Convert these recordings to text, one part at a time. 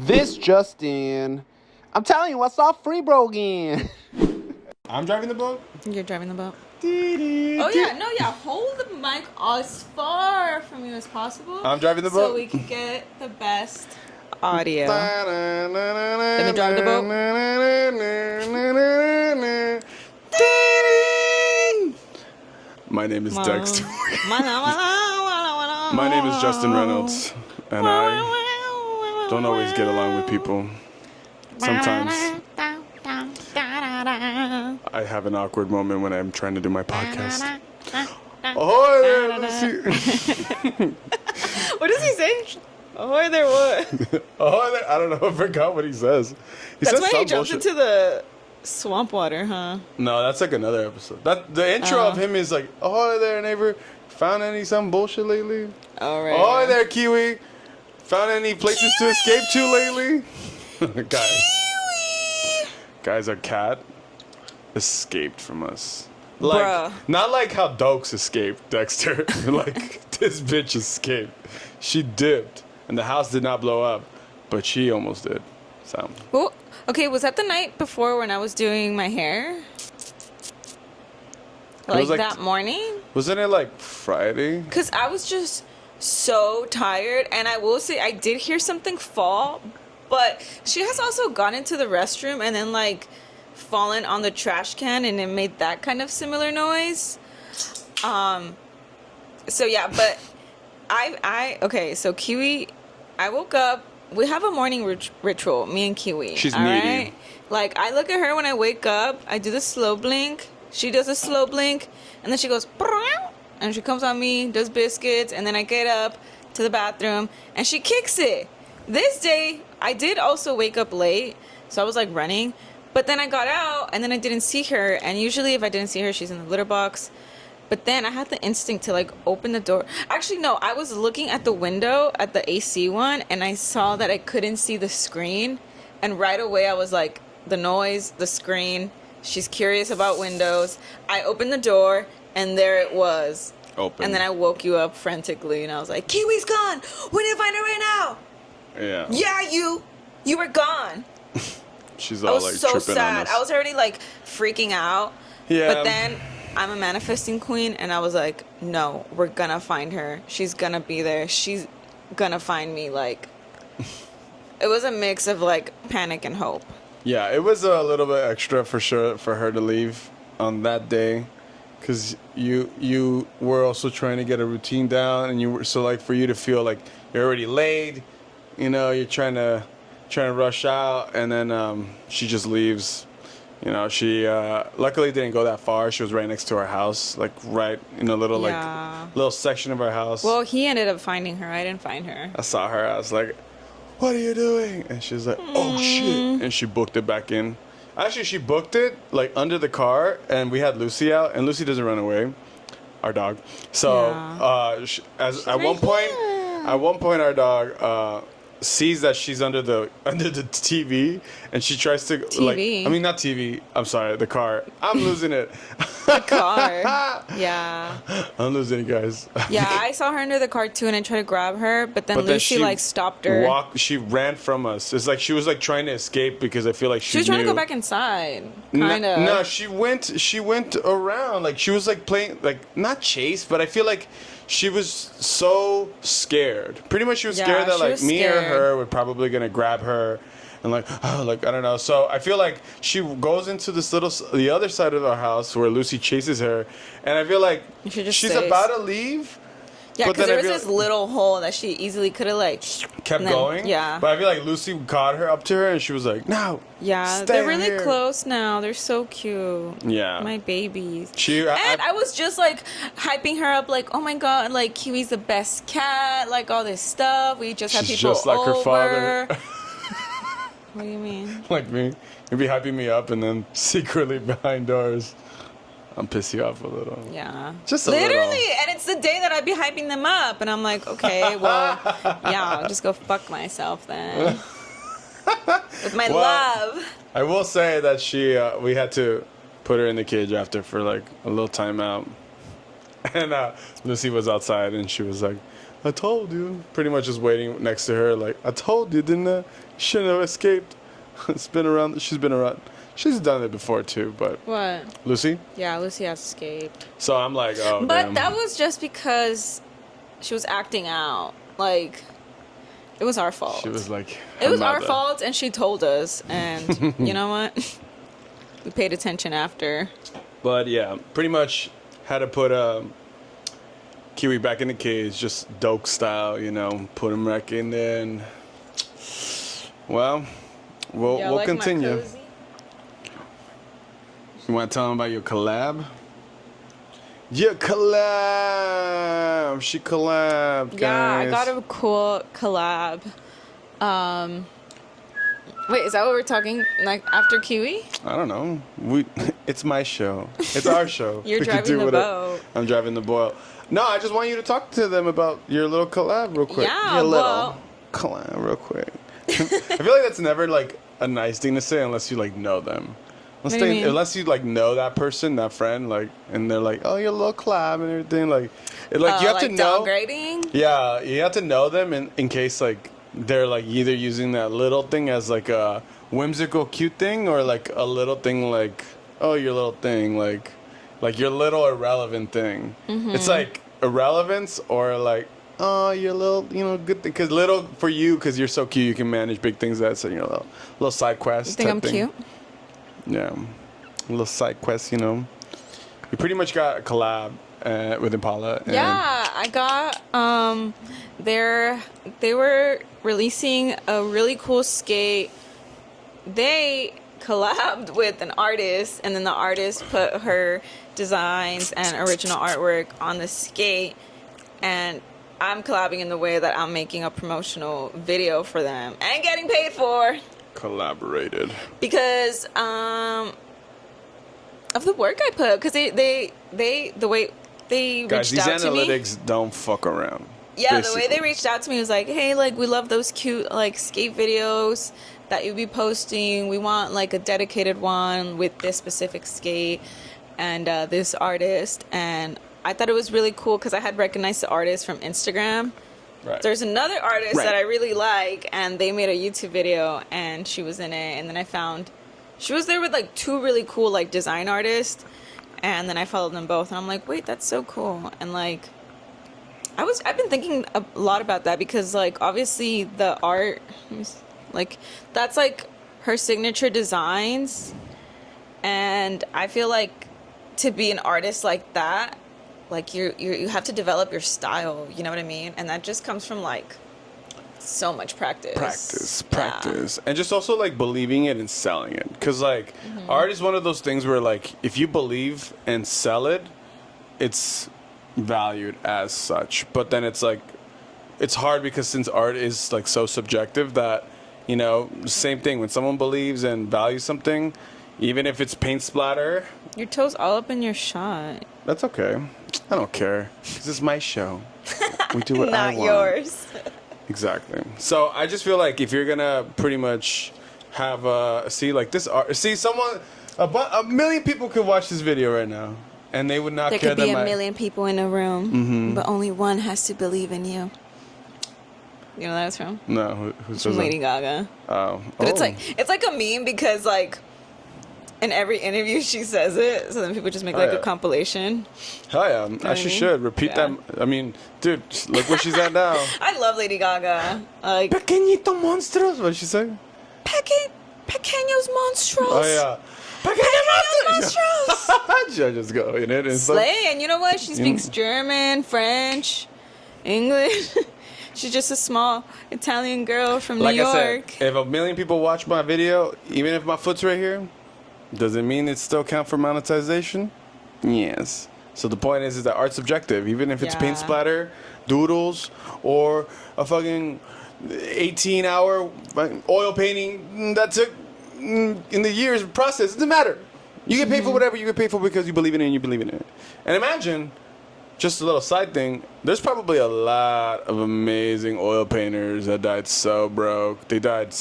This just in. I'm telling you, I saw Free Bro again. I'm driving the boat? You're driving the boat. Oh, yeah. No, yeah. Hold the mic as far from you as possible. I'm driving the boat? So we can get the best audio. Let me drive the boat. My name is Dexter. My name is Justin Reynolds. And I don't always get along with people. Sometimes I have an awkward moment when I'm trying to do my podcast. Oh, there, Lucy. What does he say? Ahoy there, what? Oh, there, I don't know. I forgot what he says. That's says when some he jumps bullshit. into the swamp water, huh? No, that's like another episode. The intro of him is like, oh, there, neighbor. Found some bullshit lately? All right. Oh, there, Kiwi. Found any places to escape to lately? Guys, our cat escaped from us. Like, Bruh. not like how Dokes escaped, Dexter. Like, this bitch escaped. She dipped, and the house did not blow up, but she almost did. So. Well, okay, was that the night before when I was doing my hair? Like that morning? Wasn't it like Friday? Because I was just so tired, and I will say I did hear something fall, but she has also gone into the restroom and then like fallen on the trash can, and it made that kind of similar noise. So yeah, but okay, so Kiwi, I woke up. We have a morning ritual, me and Kiwi. She's all needy. right? Like, I look at her when I wake up. I do the slow blink. She does a slow blink. And then she goes, "Brow," and she comes on me, does biscuits. And then I get up to the bathroom, and she kicks it. This day, I did also wake up late. So I was, like, running. But then I got out, and then I didn't see her. And usually, if I didn't see her, she's in the litter box. But then I had the instinct to, like, open the door. Actually, no, I was looking at the window at the AC one, and I saw that I couldn't see the screen. And right away, I was like, the noise, the screen, she's curious about windows. I opened the door, and there it was. Open. And then I woke you up frantically, and I was like, Kiwi's gone! We need to find her right now! Yeah. Yeah, you were gone. She's I all was like so tripping sad. on us. I was already, like, freaking out. Yeah. But then I'm a manifesting queen, and I was like, no, we're gonna find her. She's gonna be there. She's gonna find me. Like, it was a mix of, like, panic and hope. Yeah, it was a little bit extra for sure for her to leave on that day, because you were also trying to get a routine down, and you were so like for you to feel like you're already late, you're trying to rush out, and then she just leaves. She luckily didn't go that far. She was right next to our house, like right in a little little section of our house. Well, he ended up finding her. I didn't find her. I saw her. I was like, "What are you doing?" And she was like, "Oh shit!" And she booked it back in. Actually, she booked it like under the car, and we had Lucy out, and Lucy doesn't run away, our dog. So at one point, our dog sees that she's under the TV, and she tries to not TV. I'm sorry, the car. I'm losing it. The car. Yeah. I'm losing it, guys. Yeah, I saw her under the car too, and I tried to grab her, but then Lucy like stopped her. She ran from us. It's like she was like trying to escape because I feel like she was trying to go back inside. Kind of. No, she went around. Like she was like playing, like not chase, but I feel like she was so scared. Pretty much she was scared that like me or her were probably gonna grab her. And like I don't know. So I feel like she goes into the other side of our house where Lucy chases her, and I feel like she's about to leave. Yeah, because there was this little hole that she easily could have like kept going. Yeah, but I feel like Lucy caught her up to her, and she was like, "No." Yeah, they're really close now. They're so cute. Yeah, my babies. I was just like hyping her up, like, oh my god, like Kiwi's the best cat, like all this stuff. We just had people just like over. her father. What do you mean? Like me. You'd be hyping me up, and then secretly behind doors, I'm pissing you off a little. Yeah. Just a literally, little. and it's the day that I'd be hyping them up, and I'm like, okay, well, yeah, I'll just go fuck myself then. With my love. I will say that we had to put her in the cage after for like a little time out. And Lucy was outside, and she was like, I told you. Pretty much just waiting next to her, like, I told you, didn't I? You shouldn't have escaped. She's been around. She's done it before too, but. What? Lucy? Yeah, Lucy has escaped. So I'm like, oh, But damn. that was just because she was acting out. Like, it was our fault. She was like, it was her our mother. fault, and she told us. And you know what? We paid attention after. But yeah, pretty much had to put Kiwi back in the cage, just Doke style, you know, put him back in there, and well, we'll Like continue. my cozy? You want to tell them about your collab? Your collab. She collabed, guys. Yeah, I got a cool collab. Wait, is that what we're talking like after Kiwi? I don't know. It's my show. It's our show. You're We can driving do the whatever. boat. I'm driving the boat. No, I just want you to talk to them about your little collab real quick. Yeah, your little well- collab real quick. I feel like that's never like a nice thing to say unless you like know them. What do you mean? Unless you like know that person, that friend, like, and they're like, oh, your little collab and everything, like you have to know. Downgrading? Yeah, you have to know them in case like they're like either using that little thing as like a whimsical cute thing or like a little thing like, oh, your little thing, like your little irrelevant thing. Mm-hmm. It's like irrelevance or like, oh, your little, good thing. Because little for you, because you're so cute, you can manage big things. That's a little side quest. You think type I'm thing. cute? Yeah, a little side quest. You pretty much got a collab with Impala. And Yeah, I got they were releasing a really cool skate. They collabed with an artist, and then the artist put her designs and original artwork on the skate, and I'm collabing in the way that I'm making a promotional video for them and getting paid for collaborated. because of the work I put, because they the way they Guys, reached these out to me. analytics don't fuck around. Yeah, basically. the way they reached out to me was like, hey, like, we love those cute, like, skate videos that you'd be posting. We want, like, a dedicated one with this specific skate and this artist. And I thought it was really cool because I had recognized the artist from Instagram. Right. There's another artist Right. that I really like, and they made a YouTube video, and she was in it. And then I found she was there with, like, two really cool, like, design artists. And then I followed them both, and I'm like, wait, that's so cool. And, like, I've been thinking a lot about that because, like, obviously the art, like, that's like her signature designs, and I feel like to be an artist like that, like you have to develop your style. You know what I mean? And that just comes from like so much practice. Practice, and just also like believing it and selling it. Because like art is one of those things where like if you believe and sell it, it's valued as such. But then it's like it's hard because since art is like so subjective that same thing when someone believes and values something, even if it's paint splatter, Your toes all up in your shot. that's okay. I don't care. This is my show. We do what I Not want. yours. Exactly. So I just feel like if you're gonna pretty much have a million people could watch this video right now, and they would not There care could be that a million people in a room, but only one has to believe in you. You know what that's from? No, who It's says from Lady that? Gaga. Oh, But it's like a meme because like in every interview she says it, so then people just make like yeah. a compilation. hell yeah! what I I she mean? should repeat Yeah. that. I mean, dude, look where she's at now. I love Lady Gaga. Like Pequeñito monstruos. What did she say? Pequeños monstruos. Oh yeah. Pequeños monstruos. Should I just go in it and stuff? Slay, and you know what? She speaks German, French, English. She's just a small Italian girl from Like New I York. said, if a million people watch my video, even if my foot's right here, does it mean it still count for monetization? Yes. So the point is that art's subjective. Even if it's paint Yeah. splatter, doodles, or a fucking 18-hour oil painting that took in the years process, it doesn't matter. You get paid for whatever you get paid for because you believe in it and you believe in it. And imagine, just a little side thing, there's probably a lot of amazing oil painters that died so broke. They died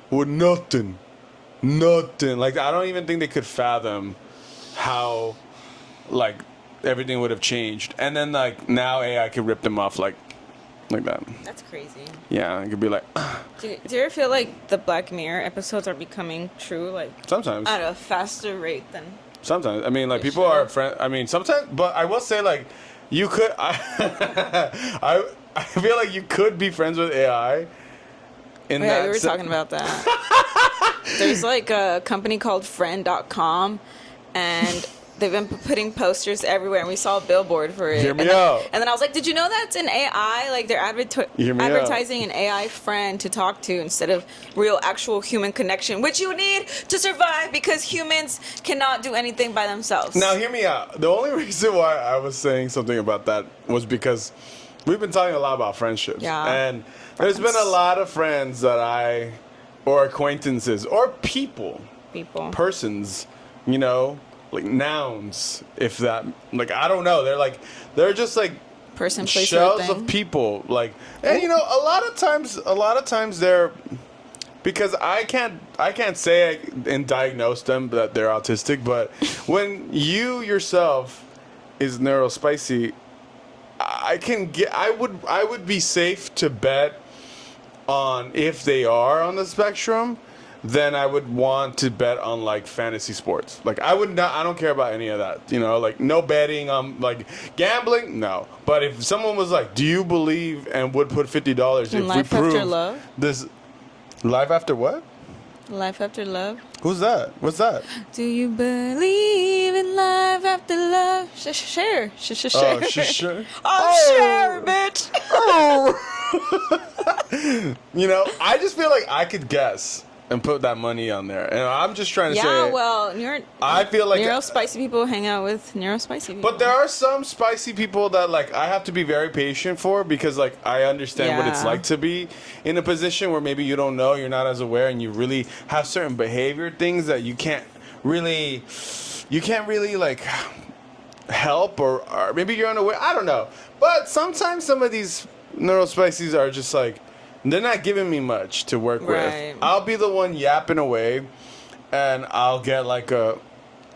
with nothing. Nothing. Like, I don't even think they could fathom how, like, everything would have changed. And then like now AI could rip them off like that. That's crazy. Yeah, it could be like Do you ever feel like the Black Mirror episodes are becoming true, like sometimes. at a faster rate than? Sometimes. I mean, like They people should. are friends. I mean, sometimes, but I will say like you could. I feel like you could be friends with AI. In Oh, yeah, that we were talking about that. There's like a company called Friend.com, and they've been putting posters everywhere, and we saw a billboard for it. Hear me and then, out. And then I was like, did you know that's an AI? Like they're Hear me out. advertising an AI friend to talk to instead of real, actual human connection, which you need to survive because humans cannot do anything by themselves. Now, hear me out. The only reason why I was saying something about that was because we've been talking a lot about friendships. Yeah. And there's been a lot of friends that or acquaintances, or people, persons, you know, like nouns, if that, like, I don't know. They're just like Person, place, or shells thing. of people. Like, and you know, a lot of times they're, because I can't say and diagnose them that they're autistic, but when you yourself is neurospicy, I would be safe to bet on if they are on the spectrum, then I would want to bet on like fantasy sports. Like I don't care about any of that, you know, like no betting on like gambling, no. But if someone was like, do you believe and would put $50 if Life we prove After Love? this life after what? Life After Love. Who's that? What's that? Do you believe in life after love? Share. Oh, sure. Share, bitch. You know, I just feel like I could guess and put that money on there. And I'm just trying to say. Yeah, well, I feel like neurospicy people hang out with neurospicy people. But there are some spicy people that like I have to be very patient for, because like I understand what it's Yeah. like to be in a position where maybe you don't know, you're not as aware, and you really have certain behavior things that you can't really like help, or maybe you're unaware. I don't know. But sometimes some of these neurospicies are just like, they're not giving me much to work Right. with. I'll be the one yapping away, and I'll get like a,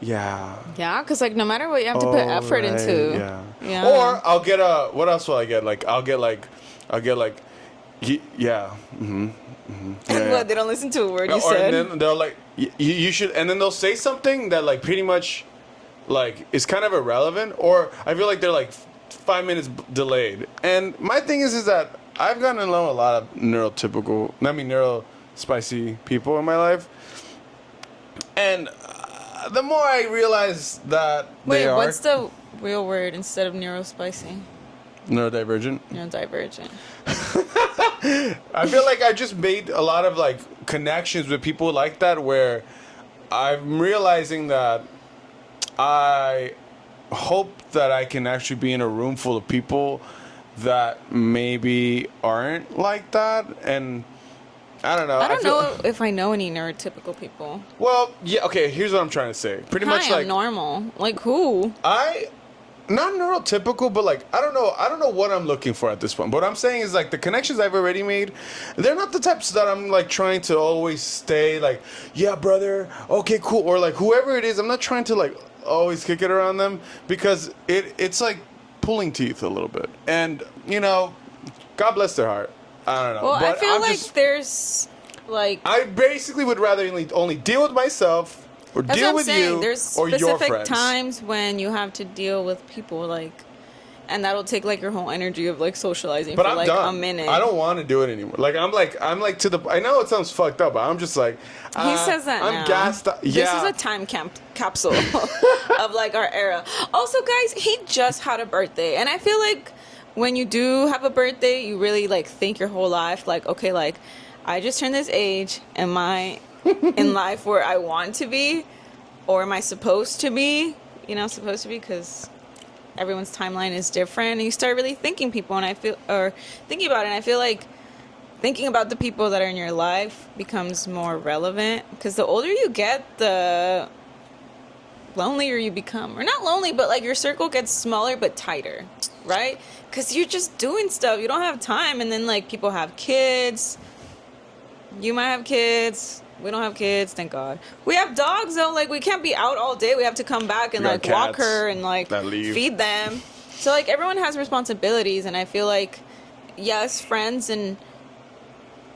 yeah. Yeah, because like no matter what, you have to put effort right, into. Yeah. Or I'll get what else will I get? Like I'll get like, yeah. Mm-hmm. Mm-hmm. And what? They don't listen to a word you Or said. and then they'll like, you should, and then they'll say something that like pretty much, like is kind of irrelevant, or I feel like they're like 5 minutes delayed. And my thing is that I've gotten to know a lot of neurospicy people in my life, and the more I realize that Wait, they are what's the real word instead of neurospicy? neurodivergent. Neurodivergent. I feel like I just made a lot of like connections with people like that, where I'm realizing that I hope that I can actually be in a room full of people that maybe aren't like that. And I don't know. I don't know if I know any neurotypical people. Well, yeah, okay, here's what I'm trying to say. Pretty much I'm like normal. Like who? not neurotypical, but like I don't know what I'm looking for at this point. But what I'm saying is like the connections I've already made, they're not the types that I'm like trying to always stay like, yeah, brother, okay, cool, or like whoever it is. I'm not trying to like always kick it around them, because it's like pulling teeth a little bit. And you know, God bless their heart. I don't know. Well, but I feel like there's like I basically would rather only deal with myself, or that's deal what I'm with saying. you, There's or your specific friends. times when you have to deal with people like, and that'll take like your whole energy of like socializing But for I'm like done. a minute. I don't want to do it anymore. Like I'm like to the. I know it sounds fucked up, but I'm just like. He says that I'm now. gassed. Yeah. This is a time capsule of like our era. Also, guys, he just had a birthday, and I feel like when you do have a birthday, you really like think your whole life. Like, okay, like I just turned this age. Am I in life where I want to be, or am I supposed to be? You know, supposed to be, because everyone's timeline is different, and you start really thinking thinking about it. And I feel like thinking about the people that are in your life becomes more relevant, because the older you get, the lonelier you become. Or not lonely, but like your circle gets smaller but tighter, right? Because you're just doing stuff. You don't have time. And then like people have kids. You might have kids. We don't have kids, thank God. We have dogs though. Like we can't be out all day. We have to come back and We like got walk cats her and like that leave. feed them. So like everyone has responsibilities, and I feel like yes, friends and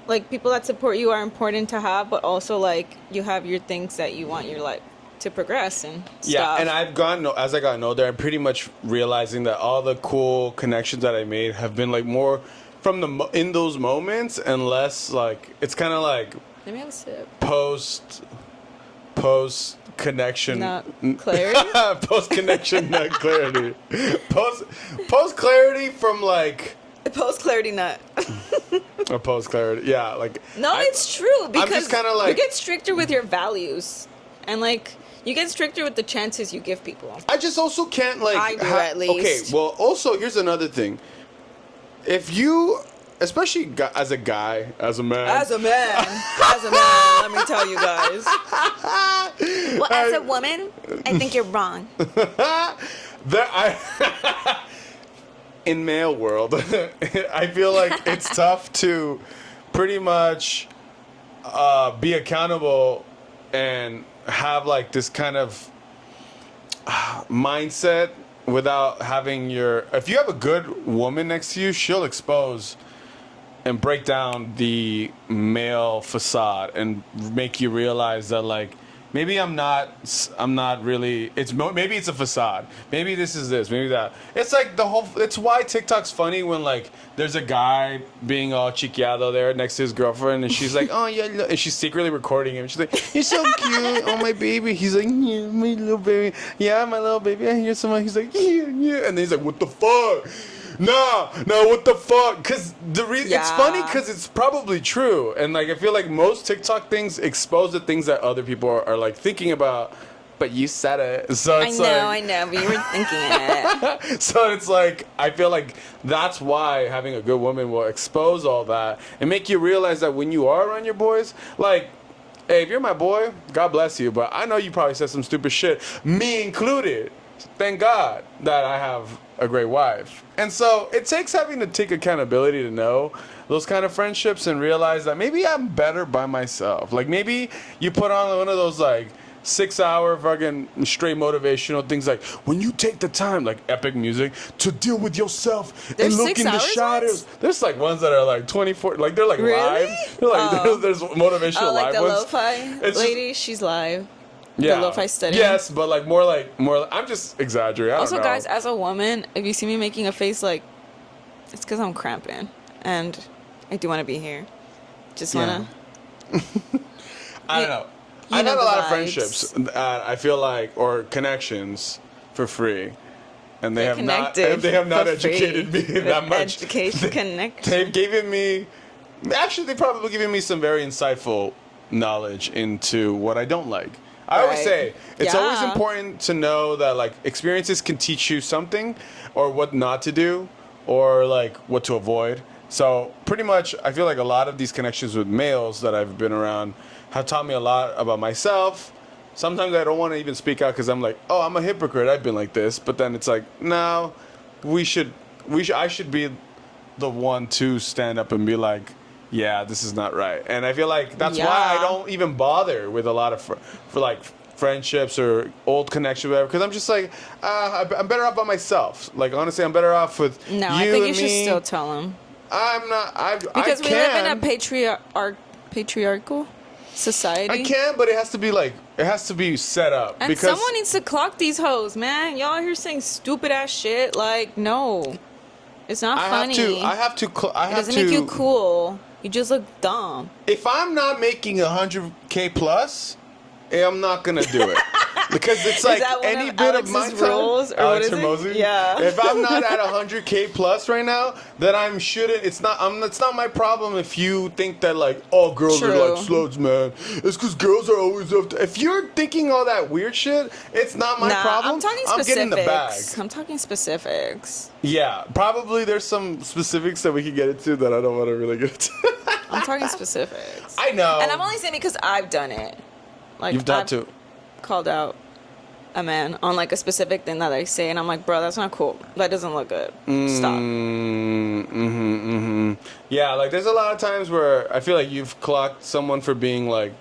like people that support you are important to have, but also like you have your things that you want your life to progress and stuff. Yeah, and I've gotten, as I got older, I'm pretty much realizing that all the cool connections that I made have been like more from in those moments and less like, it's kind of like Let me have a sip. post connection, Not clarity. post connection, not clarity. Post clarity from like Post clarity nut. a post clarity. Yeah, like No, it's true because just kinda like- you get stricter with your values, and like you get stricter with the chances you give people. I just also can't like. I do, at least. Okay, well, also here's another thing. If you, especially as a guy, as a man, As a man, let me tell you guys. Well, as a woman, I think you're wrong. In male world, I feel like it's tough to pretty much be accountable and have like this kind of mindset without having if you have a good woman next to you, she'll expose and break down the male facade and make you realize that like maybe I'm not really, maybe it's a facade, maybe this is this, maybe that. It's like it's why TikTok's funny when like there's a guy being all chiquiado there next to his girlfriend and she's like, oh yeah, and she's secretly recording him. She's like, you're so cute, oh my baby. He's like, yeah, my little baby, yeah, my little baby. I hear someone. He's like, yeah, yeah, and then he's like, what the fuck? Nah, what the fuck? Because it's funny because it's probably true. And, like, I feel like most TikTok things expose the things that other people are like, thinking about, but you said it. So it's I know, but you were thinking it. So it's like, I feel like that's why having a good woman will expose all that and make you realize that when you are around your boys, like, hey, if you're my boy, God bless you, but I know you probably said some stupid shit, me included. Thank God that I have a great wife. And so it takes having to take accountability to know those kind of friendships and realize that maybe I'm better by myself. Like maybe you put on one of those like 6-hour fucking straight motivational things like when you take the time, like epic music, to deal with yourself There's and look in the 6 hours shadows. ones? There's like ones that are like 24, like they're like Really? live. They're like, there's motivational Oh, like live the ones. lo-fi It's lady, she's live. Yeah. The lo-fi study. Yes, but like more like I'm just exaggerating. I Also, don't know. guys, as a woman, if you see me making a face like, it's because I'm cramping, and I do want to be here. Just wanna. I don't know. you I've know had a the lot of vibes. friendships I feel like, or connections for free, and they They're have not connected for educated free. me that much. Education connection. They've given me, actually, they've probably given me some very insightful knowledge into what I don't like. I always Right. say it's always Yeah. important to know that like experiences can teach you something, or what not to do, or like what to avoid. So pretty much, I feel like a lot of these connections with males that I've been around have taught me a lot about myself. Sometimes I don't want to even speak out because I'm like, oh, I'm a hypocrite. I've been like this, but then it's like, no, I should be the one to stand up and be like, yeah, this is not right. And I feel like that's why I don't even bother with a lot of for like friendships or old connections, whatever. Because I'm just like, I'm better off by myself. Like honestly, I'm better off with No, you I think and you should me. still tell them. I'm not. Because I we can. live in a patriarchal society. I can, but it has to be like it has to be set up. And because someone needs to clock these hoes, man. Y'all here saying stupid ass shit. Like, no. It's not funny. I have to. It doesn't make you cool. You just look dumb. If I'm not making 100K plus, I'm not gonna do it. Because it's like that one any of bit of my Alex's time. rules, or Alex what is it? Hermosi? Yeah. If I'm not at 100K plus right now, then I shouldn't. It's not my problem if you think that like, oh, girls are True. like sluts, man. It's because girls are always after. If you're thinking all that weird shit, it's not my problem. I'm talking I'm specifics. getting the bag. I'm talking specifics. Yeah, probably there's some specifics that we can get into that I don't want to really get into. I'm talking specifics. I know. And I'm only saying because I've done it. Like You've done I've too. Called out a man on like a specific thing that I say, and I'm like, bro, that's not cool. That doesn't look good. Stop. Yeah, like there's a lot of times where I feel like you've clocked someone for being like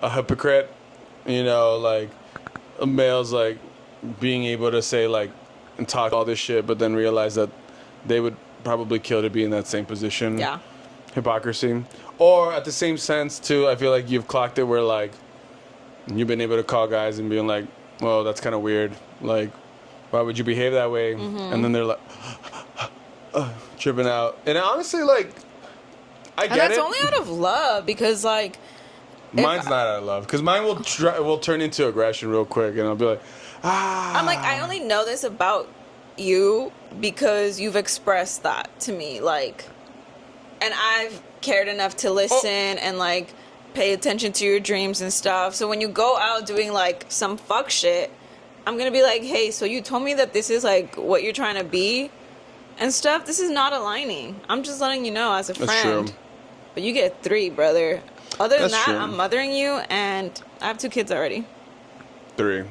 a hypocrite. You know, like a male's like being able to say like and talk all this shit, but then realize that they would probably kill to be in that same position. Yeah. Hypocrisy. Or at the same sense too, I feel like you've clocked it where like you've been able to call guys and being like, well, that's kind of weird. Like, why would you behave that way? And then they're like, tripping out. And honestly, like, I get it. And that's only out of love because, like, Mine's not out of love because mine will turn into aggression real quick, and I'll be like, I'm like, I only know this about you because you've expressed that to me, like, and I've cared enough to listen and like pay attention to your dreams and stuff. So when you go out doing like some fuck shit, I'm gonna be like, hey, so you told me that this is like what you're trying to be and stuff. This is not aligning. I'm just letting you know as a friend. That's true. But you get 3, brother. Other than That's that, true. I'm mothering you, and I have 2 kids already. 3.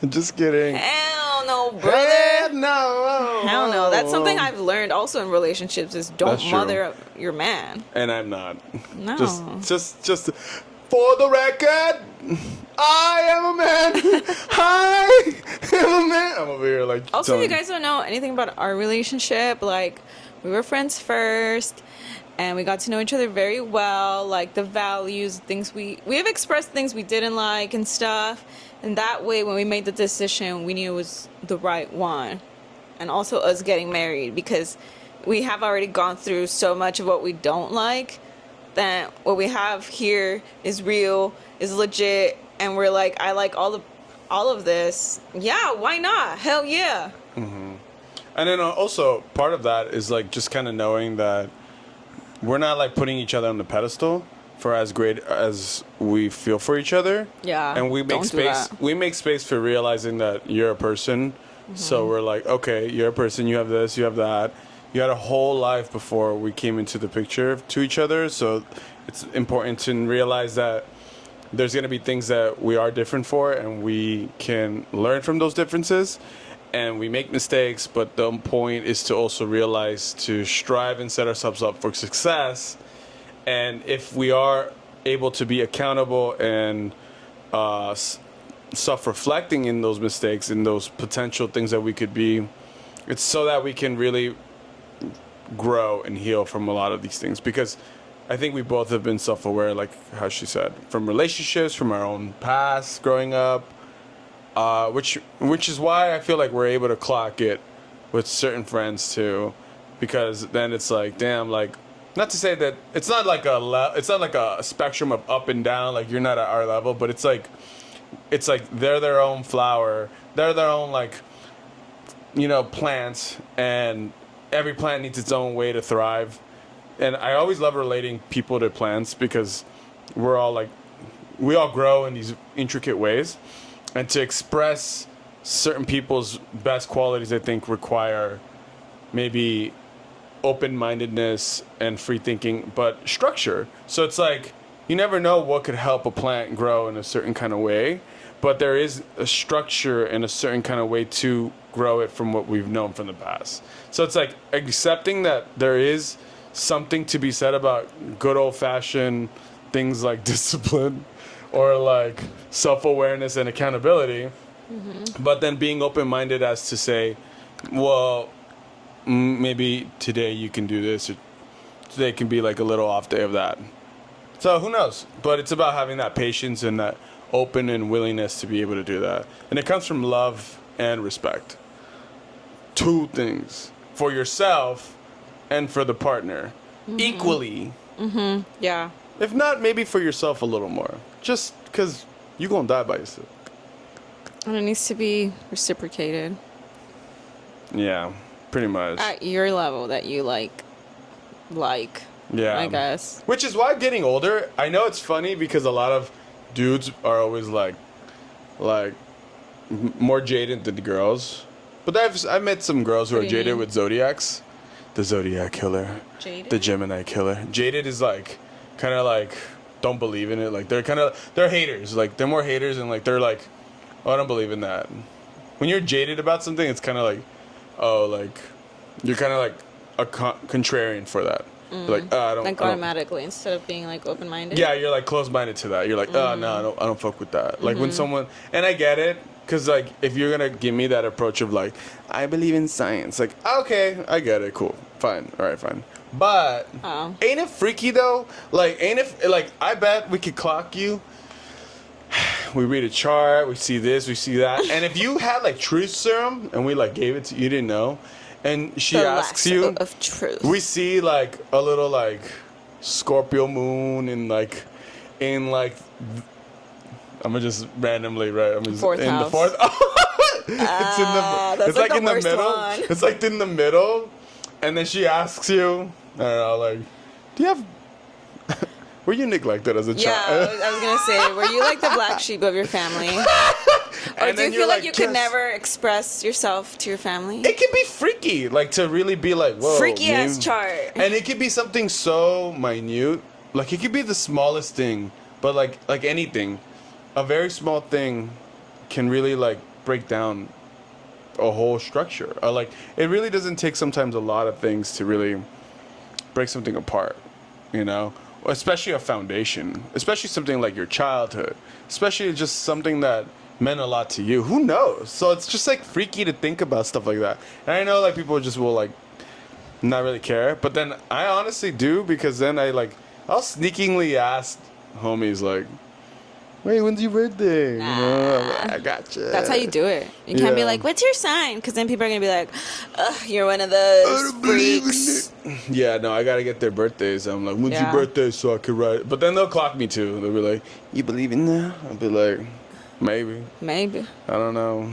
Just kidding. Hell no, brother. Hell no. Hell no. That's something I've learned also in relationships is don't That's true. mother your man. And I'm not. No. Just for the record, I am a man. I am a man. I'm over here like. Also, if you telling- guys don't know anything about our relationship, like, we were friends first, and we got to know each other very well, like, the values, things we have expressed things we didn't like and stuff, and that way, when we made the decision, we knew it was the right one, and also us getting married, because we have already gone through so much of what we don't like, that what we have here is real, is legit, and we're like, I like all of this. Yeah, why not? Hell yeah. And then also part of that is like just kind of knowing that we're not like putting each other on the pedestal for as great as we feel for each other. Yeah, And we make don't do space. that. We make space for realizing that you're a person. So we're like, okay, you're a person. You have this. You have that. You had a whole life before we came into the picture to each other. So it's important to realize that there's going to be things that we are different for, and we can learn from those differences. And we make mistakes, but the point is to also realize to strive and set ourselves up for success. And if we are able to be accountable and self-reflecting in those mistakes, in those potential things that we could be, it's so that we can really grow and heal from a lot of these things. Because I think we both have been self-aware, like how she said, from relationships, from our own past growing up. Which is why I feel like we're able to clock it with certain friends too, because then it's like, damn, like, not to say that it's not like a spectrum of up and down, like you're not at our level, but it's like they're their own flower, they're their own like, you know, plants, and every plant needs its own way to thrive. And I always love relating people to plants because we all grow in these intricate ways. And to express certain people's best qualities, I think, require maybe open-mindedness and free thinking, but structure. So it's like you never know what could help a plant grow in a certain kind of way, but there is a structure and a certain kind of way to grow it from what we've known from the past. So it's like accepting that there is something to be said about good old-fashioned things like discipline or like self-awareness and accountability, but then being open-minded as to say, well, maybe today you can do this, or today can be like a little off day of that. So who knows? But it's about having that patience and that open and willingness to be able to do that. And it comes from love and respect. 2 things. For yourself and for the partner. Equally. Yeah. If not, maybe for yourself a little more. Just because you're going to die by yourself. And it needs to be reciprocated Yeah, pretty much. at your level that you like, Yeah. I guess. Which is why getting older, I know it's funny because a lot of dudes are always like more jaded than the girls. But I've met some girls who What are do you jaded mean? with Zodiacs. The Zodiac killer. Jaded? The Gemini killer. Jaded is like, kind of like, don't believe in it. Like they're haters. Like they're more haters and like they're like Oh, I don't believe in that. When you're jaded about something, it's kind of like, oh, like, you're kind of like a contrarian for that. Like, I don't. Like I don't- automatically instead of being like open-minded. Yeah, you're like close-minded to that. You're like, oh, no, I don't fuck with that. Like when someone, and I get it, because like if you're gonna give me that approach of like, I believe in science, like, okay, I get it, cool, fine, all right, fine. But ain't it freaky though? Like, ain't it like I bet we could clock you. We read a chart, we see this, we see that, and if you had like truth serum and we like gave it to you, didn't know, and she The asks lasso you, of truth. we see like a little like Scorpio moon in like I'm gonna just randomly I'm just Fourth in house. the fourth. It's in the that's it's like the in the worst middle. one. It's like in the middle, and then she asks you, I don't know, like, do you have? Were you neglected as a Yeah, child? I was gonna say, were you like the black sheep of your family? Or And do you then feel you're like you could yes. never express yourself to your family? It can be freaky, like to really be like, whoa, Freaky ass man. chart. And it could be something so minute, like it could be the smallest thing, but like anything, a very small thing can really like break down a whole structure. Or like it really doesn't take sometimes a lot of things to really break something apart, you know? Especially a foundation, especially something like your childhood, especially just something that meant a lot to you. Who knows? So it's just like freaky to think about stuff like that. And I know like people just will like not really care, but then I honestly do, because then I'll sneakingly ask homies like, wait, when's your birthday? You know, I got you. That's how you do it. You can't be Yeah. like, "What's your sign?" Because then people are gonna be like, "Ugh, you're one of those freaks." Yeah, no, I gotta get their birthdays. I'm like, when's Yeah. your birthday so I could write? But then they'll clock me too. They'll be like, you believe in that? I'll be like, maybe. Maybe. I don't know.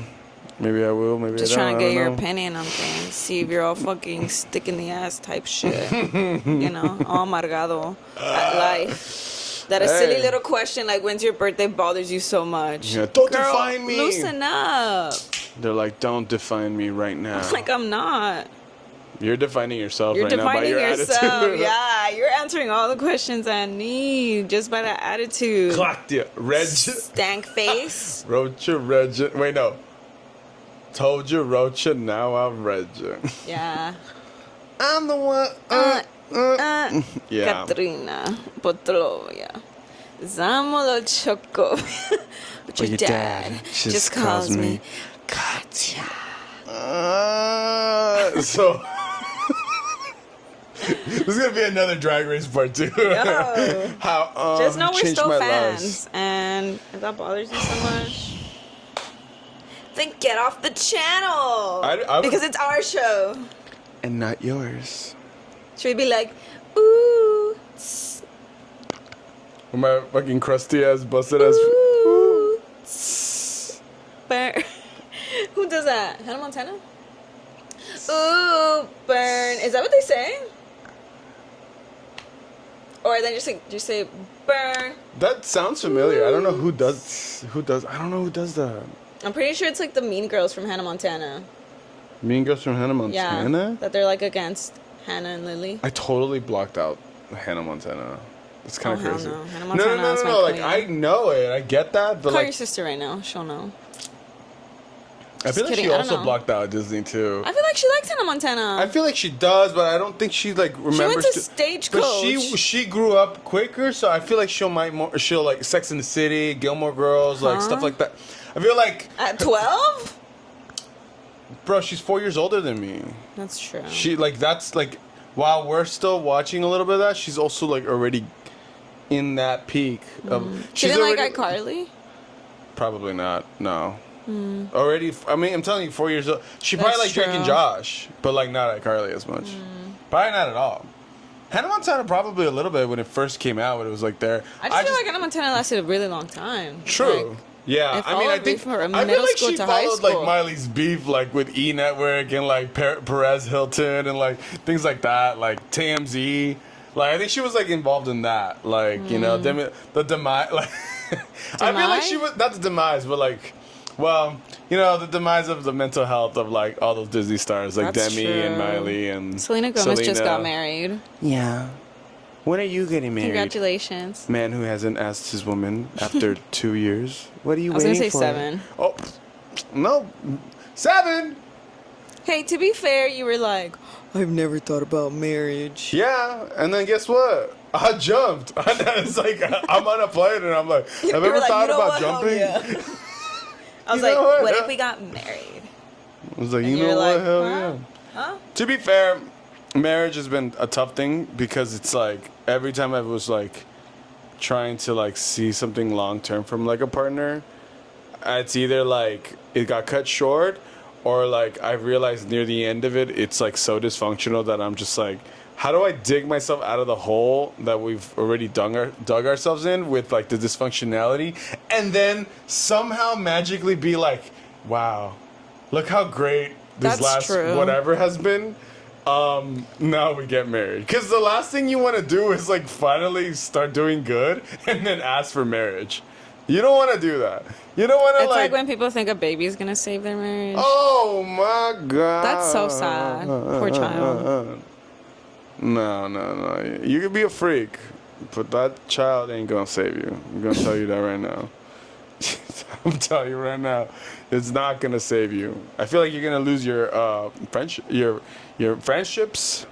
Maybe I will. Maybe Just I don't. trying to I get don't your know. opinion on things. See if you're all fucking stick in the ass type shit. You know, all amargado at life. That a silly Hey. little question like, "When's your birthday?" bothers you so much. Yeah, don't Girl, define me. Loosen up. They're like, don't define me right now. Like, I'm not. You're defining yourself You're right now by defining your yourself. attitude. Yeah, you're answering all the questions I need just by that attitude. Clocked you. Reg. Stank face. Rocha, Reg. Wait, no. Told you, Rocha, now I've read you. Yeah. I'm the one. Yeah. Katrina Potlovia. Zamolo Choco. But your dad just calls me Katya. So this is gonna be another Drag Race part 2. Yo. How Just know we're changed still my fans. lives. And if that bothers you so much, then get off the channel. I would- because it's our show. And not yours. Should we be like, ooh, tss, With my fucking crusty ass, busted ass. ooh, tss, burn. Who does that? Hannah Montana? Ooh, burn. Is that what they say? Or then just say burn. That sounds familiar. I don't know who does. I don't know who does that. I'm pretty sure it's like the Mean Girls from Hannah Montana. Mean Girls from Hannah Yeah, Montana? that they're like against Hannah and Lily. I totally blocked out Hannah Montana. It's kind of hell crazy. no. Hannah No, Montana is my Like queen. I know it. I get that, but Call your like sister right now. She'll know. I feel like kidding, she I don't also know. blocked out Disney too. I feel like she likes Hannah Montana. I feel like she does, but I don't think she like remembers. to Stagecoach. But she grew up quicker, so I feel like she'll like Sex in the City, Gilmore Girls, like stuff like that. I feel like, At 12? bro, she's 4 years older than me. That's true. She like that's like while we're still watching a little bit of that, she's also like already in that peak of. She She's didn't already, like iCarly? Probably not. No. Already, I mean, I'm telling you, 4 years old. She probably That's like Drake and true. Josh, but like not at Carly as much. Probably not at all. Hannah Montana probably a little bit when it first came out, when it was like there. I just feel like Hannah Montana lasted a really long time. True. Like, Yeah, it I mean, I followed think me from I feel middle like school she to high followed like school. Miley's beef, like with E Network and like Perez Hilton and like things like that, like TMZ. Like I think she was like involved in that, like you know, the demise. Like I feel like she was not the demise, but like, well, you know, the demise of the mental health of like all those Disney stars, like That's Demi and true. Miley and Selena Gomez just got married. Yeah. When are you getting married? Congratulations. Man who hasn't asked his woman after 2 years. What are you I was waiting gonna say for? 7. Oh, no. 7? Hey, to be fair, you were like, I've never thought about marriage. Yeah, and then guess what? I jumped. It's like I'm on a plane and I'm like, I've You were ever like, thought "You know about what? Hell jumping? yeah." I was You like, know what? what if we got married? I was like, And you you're know what? like, Hell huh? yeah. Huh? To be fair, marriage has been a tough thing because it's like every time I was like trying to like see something long term from like a partner, it's either like it got cut short or like I realized near the end of it, it's like so dysfunctional that I'm just like, how do I dig myself out of the hole that we've already dug ourselves in with like the dysfunctionality and then somehow magically be like, wow, look how great this That's last true. whatever has been. Now we get married. Because the last thing you want to do is like finally start doing good and then ask for marriage. You don't want to do that. You don't want to It's like when people think a baby's gonna save their marriage. oh my God. That's so sad. Poor child. No. You could be a freak, but that child ain't gonna save you. I'm gonna tell you that right now. I'm telling you right now, it's not gonna save you. I feel like you're gonna lose your friendship, your friendships,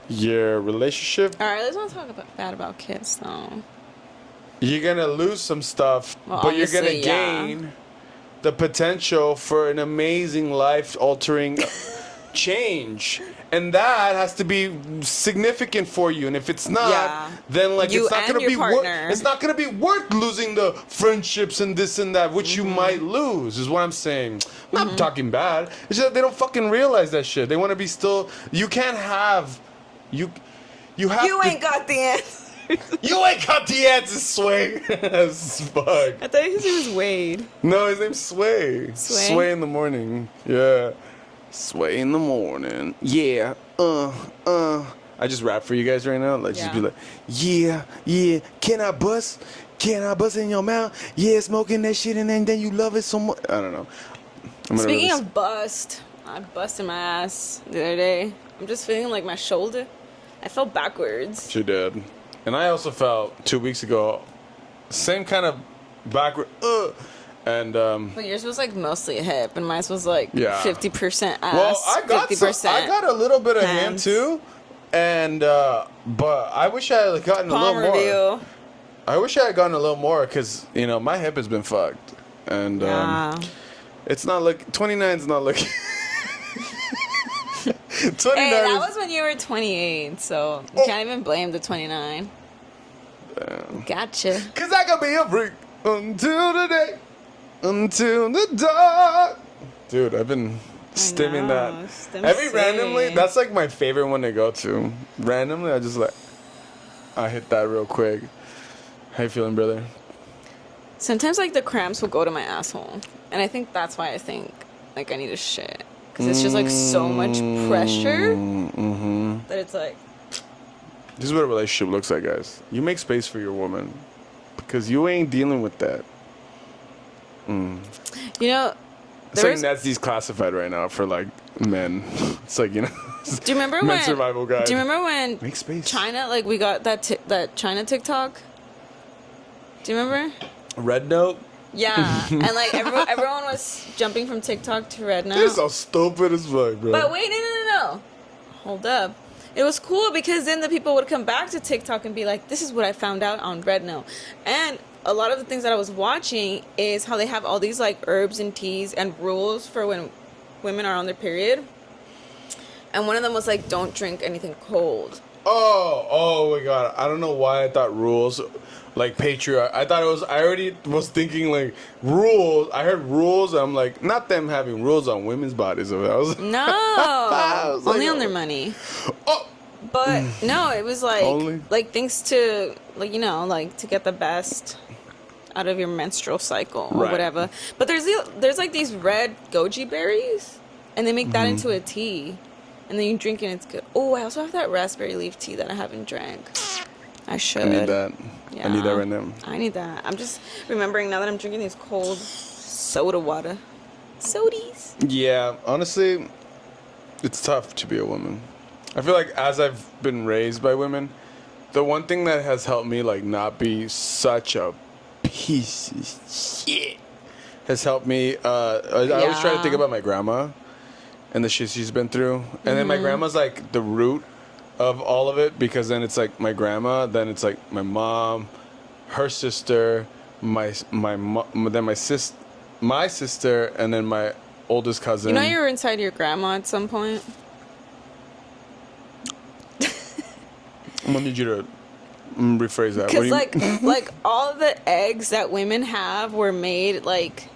your relationship. All right, let's not talk bad about kids, though. You're gonna lose some stuff, Well, but you're gonna obviously, yeah. gain the potential for an amazing life-altering change. And that has to be significant for you. And if it's not, Yeah. then like You it's not and gonna your be partner. it's not gonna be worth losing the friendships and this and that, which you might lose, is what I'm saying. I'm not talking bad. It's just that they don't fucking realize that shit. They wanna be still you can't have you have You to, ain't got the answer. you ain't got the answer, Sway. As fuck. I thought his name was Wade. No, his name's Sway. Sway? Sway in the morning. Yeah. Sway in the morning. Yeah. I just rap for you guys right now. Like just be Yeah. like, yeah. Can I bust? Can I bust in your mouth? Yeah, smoking that shit and then you love it so much. I don't know. Speaking of bust, I busted my ass the other day. I'm just feeling like my shoulder. I fell backwards. She did. And I also felt 2 weeks ago, same kind of backward. And But yours was like mostly a hip, and mine was like Yeah. 50% ass. well, I got 50% I got a little bit of hand hands. too, and but I wish I had gotten a Palm little more. review. I wish I had gotten a little more because my hip has been fucked, and Yeah. it's not look 29's not looking. 29 Hey, that is- was when you were 28, so you can't even blame the 29. Gotcha. Cause I could be a freak until the day, until the dark. Dude, I've been stimming know, that. stim Every C. randomly, that's like my favorite one to go to. Randomly, I just I hit that real quick. How you feeling, brother? Sometimes like the cramps will go to my asshole, and I think that's why I think like I need a shit, because it's just like so much pressure that it's like. This is what a relationship looks like, guys. You make space for your woman because you ain't dealing with that. You know, It's like Nazi's classified right now for like men. It's like do you remember men when? survival guide. Do you remember when Make space. China, like we got that China TikTok? Do you remember? Red Note. Yeah, and like everyone was jumping from TikTok to Red Now. This is so stupid as fuck, bro. But wait, no. Hold up. It was cool because then the people would come back to TikTok and be like, this is what I found out on Red Now. And a lot of the things that I was watching is how they have all these like herbs and teas and rules for when women are on their period. And one of them was like, don't drink anything cold. Oh my god. I don't know why I thought rules like patriarch. I already was thinking like rules. I heard rules. I'm like, not them having rules on women's bodies. I was No, was like, only on their money. oh. But no, it was Only? like things to like like to get the best out of your menstrual cycle or Right. whatever. But there's like these red goji berries, and they make that into a tea, and then you drink it and it's good. Oh, I also have that raspberry leaf tea that I haven't drank. I should. I need that. Yeah. I need that right now. I need that. I'm just remembering now that I'm drinking these cold soda water. Sodies. Yeah, honestly, it's tough to be a woman. I feel like as I've been raised by women, the one thing that has helped me like not be such a piece of shit has helped me. I always try to think about my grandma and the shit she's been through, and then my grandma's like the root of all of it, because then it's like my grandma, then it's like my mom, her sister, then my sister, and then my oldest cousin. You know you were inside your grandma at some point? I'm gonna need you to rephrase that. Because like all the eggs that women have were made like...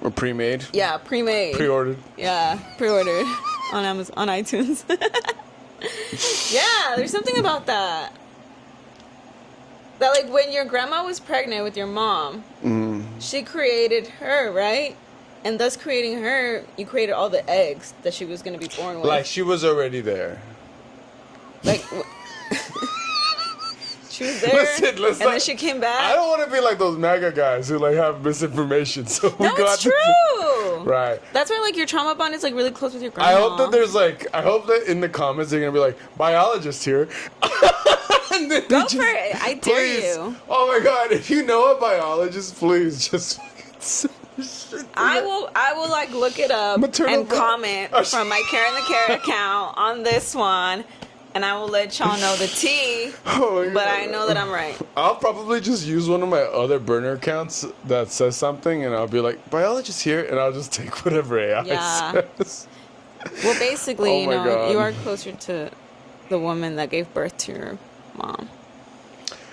Or pre-made? Yeah, pre-made. Pre-ordered? Yeah, pre-ordered on Amazon, on iTunes. Yeah, there's something about that. That like when your grandma was pregnant with your mom, she created her, right? And thus creating her, you created all the eggs that she was going to be born with. Like she was already there. Like... She was there, Listen, and then she came back. I don't want to be like those MAGA guys who like have misinformation. So No, it's true. Right. That's why like your trauma bond is like really close with your grandma. I hope that in the comments they're gonna be like, biologist here. And then Go for it. I dare you. Oh my god, if you know a biologist, please just I will like look it up Maternal and comment from my Karen the Carrot account on this one. And I will let y'all know the tea, but I know that I'm right. I'll probably just use one of my other burner accounts that says something, and I'll be like, biologist here, and I'll just take whatever AI says. Well, basically, God. you are closer to the woman that gave birth to your mom.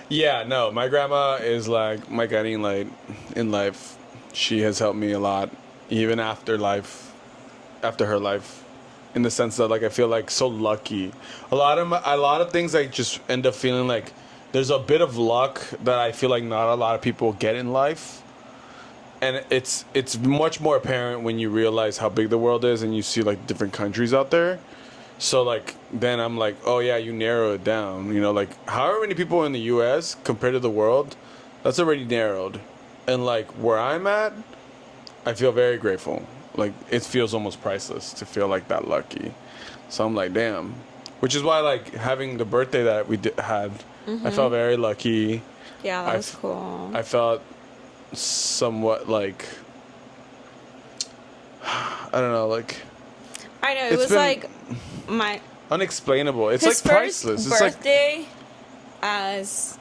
Yeah, no, my grandma is like my guiding light in life. She has helped me a lot, even after her life. In the sense that like I feel like so lucky. A lot of things I just end up feeling like there's a bit of luck that I feel like not a lot of people get in life. And it's much more apparent when you realize how big the world is and you see like different countries out there. So like then I'm like, oh yeah, you narrow it down. You know, like however many people in the US compared to the world, that's already narrowed. And like where I'm at, I feel very grateful. Like, it feels almost priceless to feel like that lucky. So I'm like, damn. Which is why, like, having the birthday that we had, I felt very lucky. Yeah, that was cool. I felt somewhat like, I don't know, like... I know, it was like my... Unexplainable. It's his like priceless. First birthday as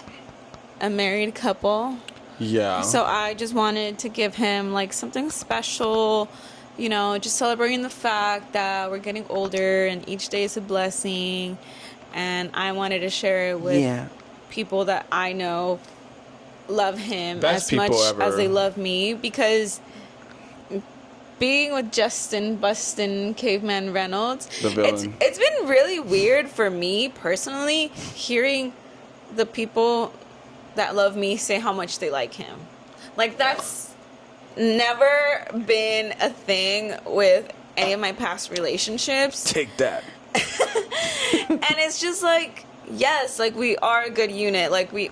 a married couple. Yeah. So I just wanted to give him, like, something special... You know, just celebrating the fact that we're getting older and each day is a blessing. And I wanted to share it with people that I know love him as much as they love me. Because being with Justin Bustin Caveman Reynolds, it's been really weird for me personally hearing the people that love me say how much they like him. Like, that's... never been a thing with any of my past relationships. Take that. And it's just like, yes, like we are a good unit. Like we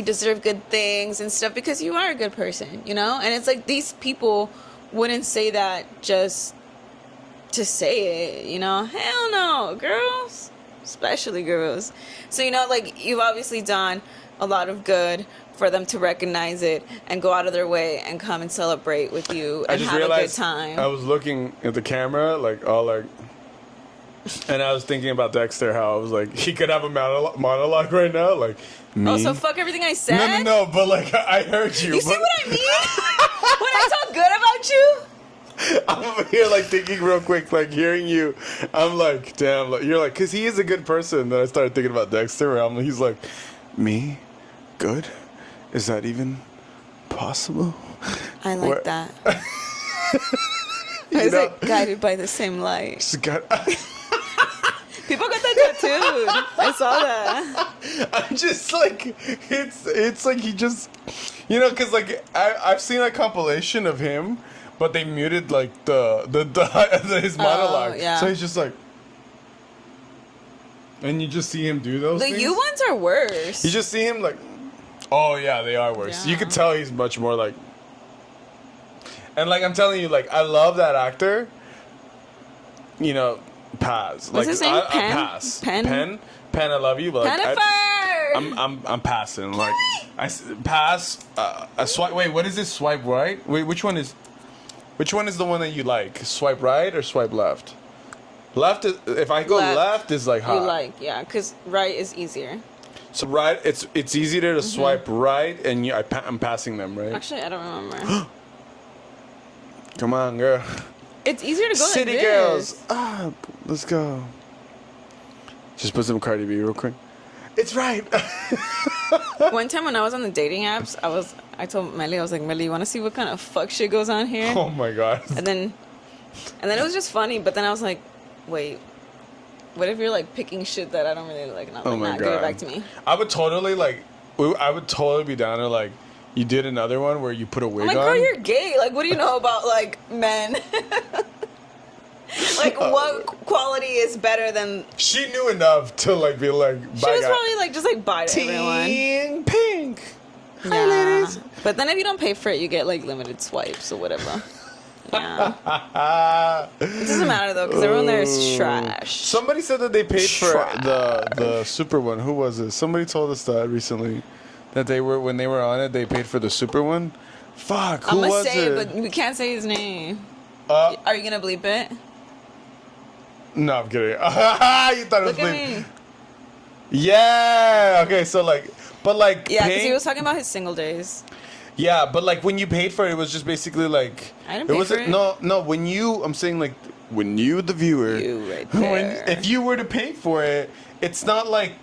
deserve good things and stuff because you are a good person, you know? And it's like these people wouldn't say that just to say it, you know? Hell no, girls. Especially girls. So, you know, like you've obviously done a lot of good for them to recognize it and go out of their way and come and celebrate with you and have a good time. I was looking at the camera, like, all like, and I was thinking about Dexter, how I was like, he could have a monologue right now, like, me. Oh, so fuck everything I said? No, but like, I heard you. You see what I mean? When I talk good about you? I'm over here, like, thinking real quick, like, hearing you, I'm like, damn, like, you're like, because he is a good person. Then I started thinking about Dexter, where he's like, me? Good? Is that even possible? I like that. I was like guided by the same light. People got that tattooed. I saw that. I'm just like, it's like he just, you know, because like I've seen a compilation of him, but they muted like his monologue. Yeah. So he's just like, and you just see him do those things. The you ones are worse. You just see him like, oh yeah, they are worse. Yeah. You can tell he's much more like, and like I'm telling you, like I love that actor. You know, Paz. What's his name? Paz. Penn. Pan, I love you, but like, Jennifer! I'm passing. Like, pass. A swipe. Wait, what is this? Swipe right? Wait, which one is the one that you like? Swipe right or swipe left? Left is, if I go left is like hot. You like, yeah, because right is easier. So right, it's easier to swipe right, and I'm passing them, right? Actually, I don't remember. Come on, girl. It's easier to go City like girls. this. Let's go. Just put some Cardi B real quick. It's right. One time when I was on the dating apps, I told Melly, I was like, Melly, you want to see what kind of fuck shit goes on here? Oh my god. And then it was just funny, but then I was like, wait, what if you're like picking shit that I don't really like? And I was like, nah, give it back to me. I would totally be down to like, you did another one where you put a wig I'm like, on. girl, you're gay. Like, what do you know about like men? Like, what quality is better than? She knew enough to like be like. She was probably like just like bye to everyone. Pink. Yeah. Hi, ladies. But then if you don't pay for it, you get like limited swipes or whatever. Yeah. It doesn't matter though, because everyone there is trash. Somebody said that they paid for the super one. Who was it? Somebody told us that recently. That when they were on it, they paid for the super one. Fuck, who was it? I'm gonna say it, but we can't say his name. Are you gonna bleep it? No, I'm kidding. You thought it was Look at me. Yeah. Okay, so like, but like. Yeah, because he was talking about his single days. Yeah, but like when you paid for it, it was just basically like. I didn't pay for it. No. When you, I'm saying like, when you, the viewer, You right there. if you were to pay for it, it's not like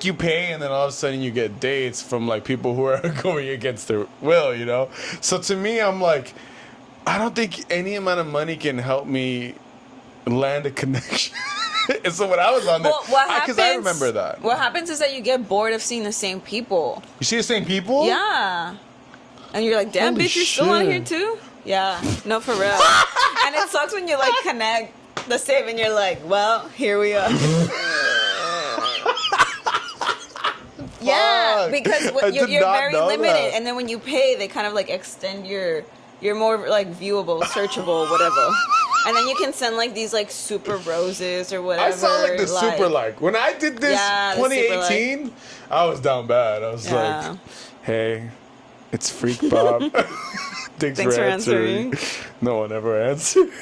you pay and then all of a sudden you get dates from like people who are going against their will, you know. So to me, I'm like, I don't think any amount of money can help me land a connection. And so when I was on there, because I remember that. What happens is that you get bored of seeing the same people. You see the same people? Yeah. And you're like, damn, Holy bitch, you're still on shit. here too? Yeah. No, for real. And it sucks when you like connect the same and you're like, well, here we are. Yeah, because you're very limited. That. And then when you pay, they kind of like extend you're more like viewable, searchable, whatever. And then you can send like these like super roses or whatever. I saw like the super like. When I did this 2018, I was down bad. I was like, hey, it's Freak Bob. Thanks for answering. No one ever answered.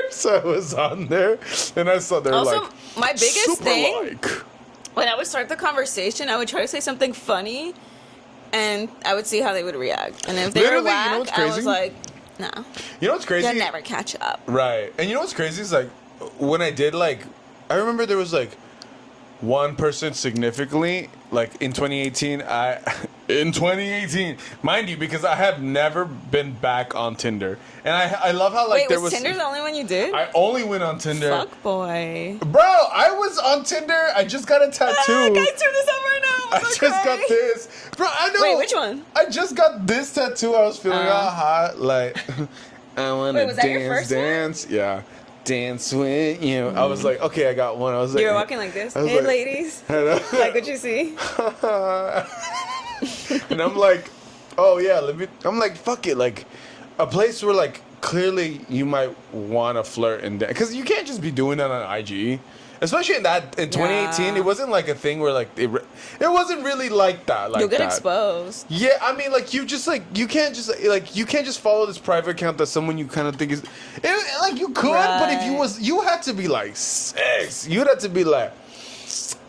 So I was on there and I saw also, like my biggest thing, like. When I would start the conversation, I would try to say something funny and I would see how they would react. And if they were whack, I was like, no. You know what's crazy? You'll never catch up. Right. And you know what's crazy is like when I did like I remember there was like one person significantly like in 2018 mind you, because I have never been back on Tinder. And I love how like was Tinder the only one you did? I only went on Tinder. Fuck boy. Bro, I was on Tinder. I just got a tattoo. Guys, turn this up right now. I just got this. Bro, I know. Wait, which one? I just got this tattoo. I was feeling all hot. Like, I want to dance. Yeah. Dance with you. I was like, okay, I got one. I was like, you were walking like this. Hey, like, ladies. Like what you see? And I'm like, oh yeah, I'm like, fuck it. Like, a place where like clearly you might want to flirt and dance. Because you can't just be doing that on IG. Especially in 2018, it wasn't like a thing where like it wasn't really like that. Like you'll get exposed. Yeah, I mean, like you can't just follow this private account that someone you kind of think is, like you could, but if you had to be like sex, you'd have to be like,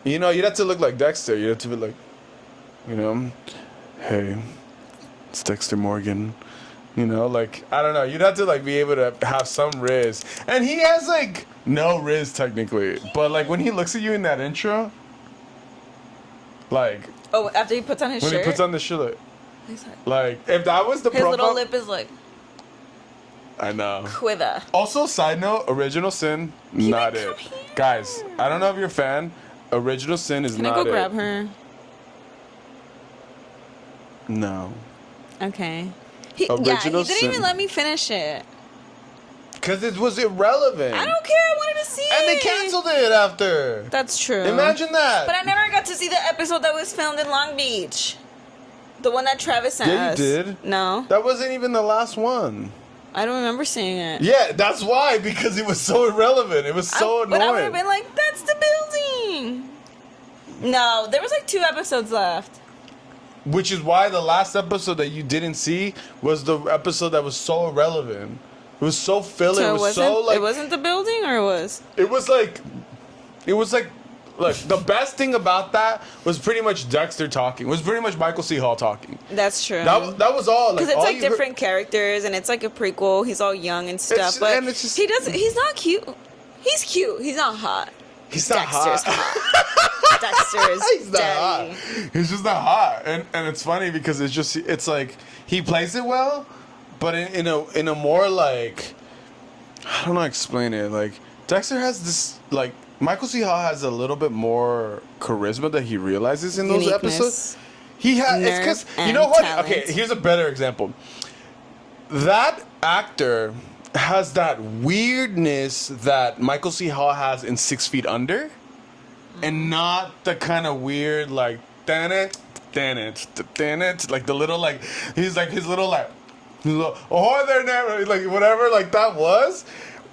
you'd have to look like Dexter. You'd have to be like, hey, it's Dexter Morgan. Like, I don't know. You'd have to, like, be able to have some riz. And he has, like, no riz, technically. But, like, when he looks at you in that intro, like... Oh, after he puts on his shirt? When he puts on the shirt, like, if that was the profile... His little lip is, like... I know. Quiver. Also, side note, Original Sin, not it. Guys, I don't know if you're a fan. Original Sin is not it. Can I go grab her? No. Okay. He Sin. didn't even let me finish it. Because it was irrelevant. I don't care. I wanted to see it. And they canceled it after. That's true. Imagine that. But I never got to see the episode that was filmed in Long Beach. The one that Travis sent us. Yeah, you did. No. That wasn't even the last one. I don't remember seeing it. Yeah, that's why. Because it was so irrelevant. It was so annoying. But I would have been like, that's the building. No, there was like 2 episodes left. Which is why the last episode that you didn't see was the episode that was so irrelevant. It was so filler. So it was so like. it wasn't the building, or it was? It was like. Look, the best thing about that was pretty much Dexter talking. Was pretty much Michael C. Hall talking. That's true. That was all. Because it's all like you different characters, and it's like a prequel. He's all young and stuff, but he doesn't. He's not cute. He's cute. He's not hot. He's not Dexter's hot. Dexter's He's not daddy. hot. He's just not hot, and it's funny because it's like he plays it well, but in a more like, I don't know how to explain it. Like Dexter has this like. Michael C. Hall has a little bit more charisma that he realizes in those episodes. He has. It's because you know what? Talent. Okay, here's a better example. That actor has that weirdness that Michael C. Hall has in 6 Feet Under, and not the kind of weird like like the little like he's like his little oh there never like whatever like that was.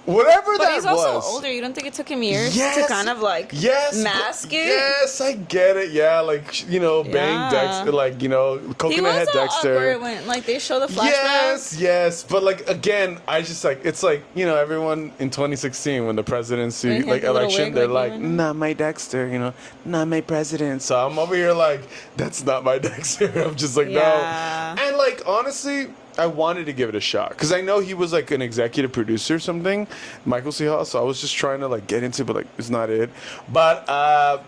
Whatever but that he's also older. You don't think it took him years to kind of like mask it? Yes, I get it. Yeah, like bang Dexter, like coconut head Dexter. Awkward when like they show the flashbacks. Yes, but like again, I just like it's like everyone in 2016 when the presidency like election, they're like not my Dexter, not my president. So I'm over here like that's not my Dexter. I'm just like no, and like honestly. I wanted to give it a shot because I know he was like an executive producer or something, Michael C. Hall. So I was just trying to like get into it, but like it's not it. But I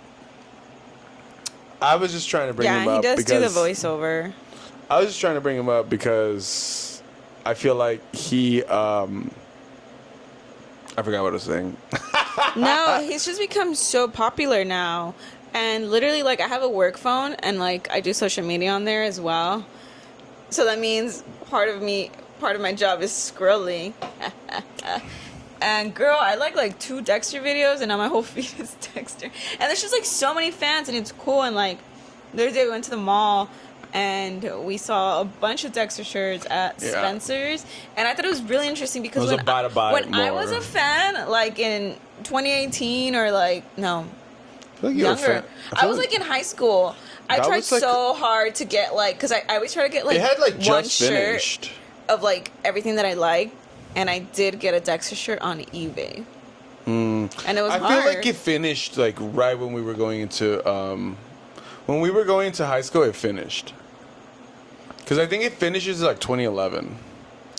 was just trying to bring him up. Yeah, he does do the voiceover. I was just trying to bring him up because I feel like he. I forgot what I was saying. No, he's just become so popular now, and literally like I have a work phone and like I do social media on there as well. So that means part of my job is scrolling. And girl, I like 2 Dexter videos, and now my whole feed is Dexter. And there's just like so many fans, and it's cool. And like the other day we went to the mall, and we saw a bunch of Dexter shirts at Spencer's, and I thought it was really interesting because when I was a fan, like in 2018 or like no, younger, I was like in high school. I tried so hard to get like, because I always try to get like, it had, like one just shirt finished. Of like everything that I like, and I did get a Dexter shirt on eBay. And it was hard. I feel like it finished like right when we were going into high school. It finished because I think it finishes like 2011.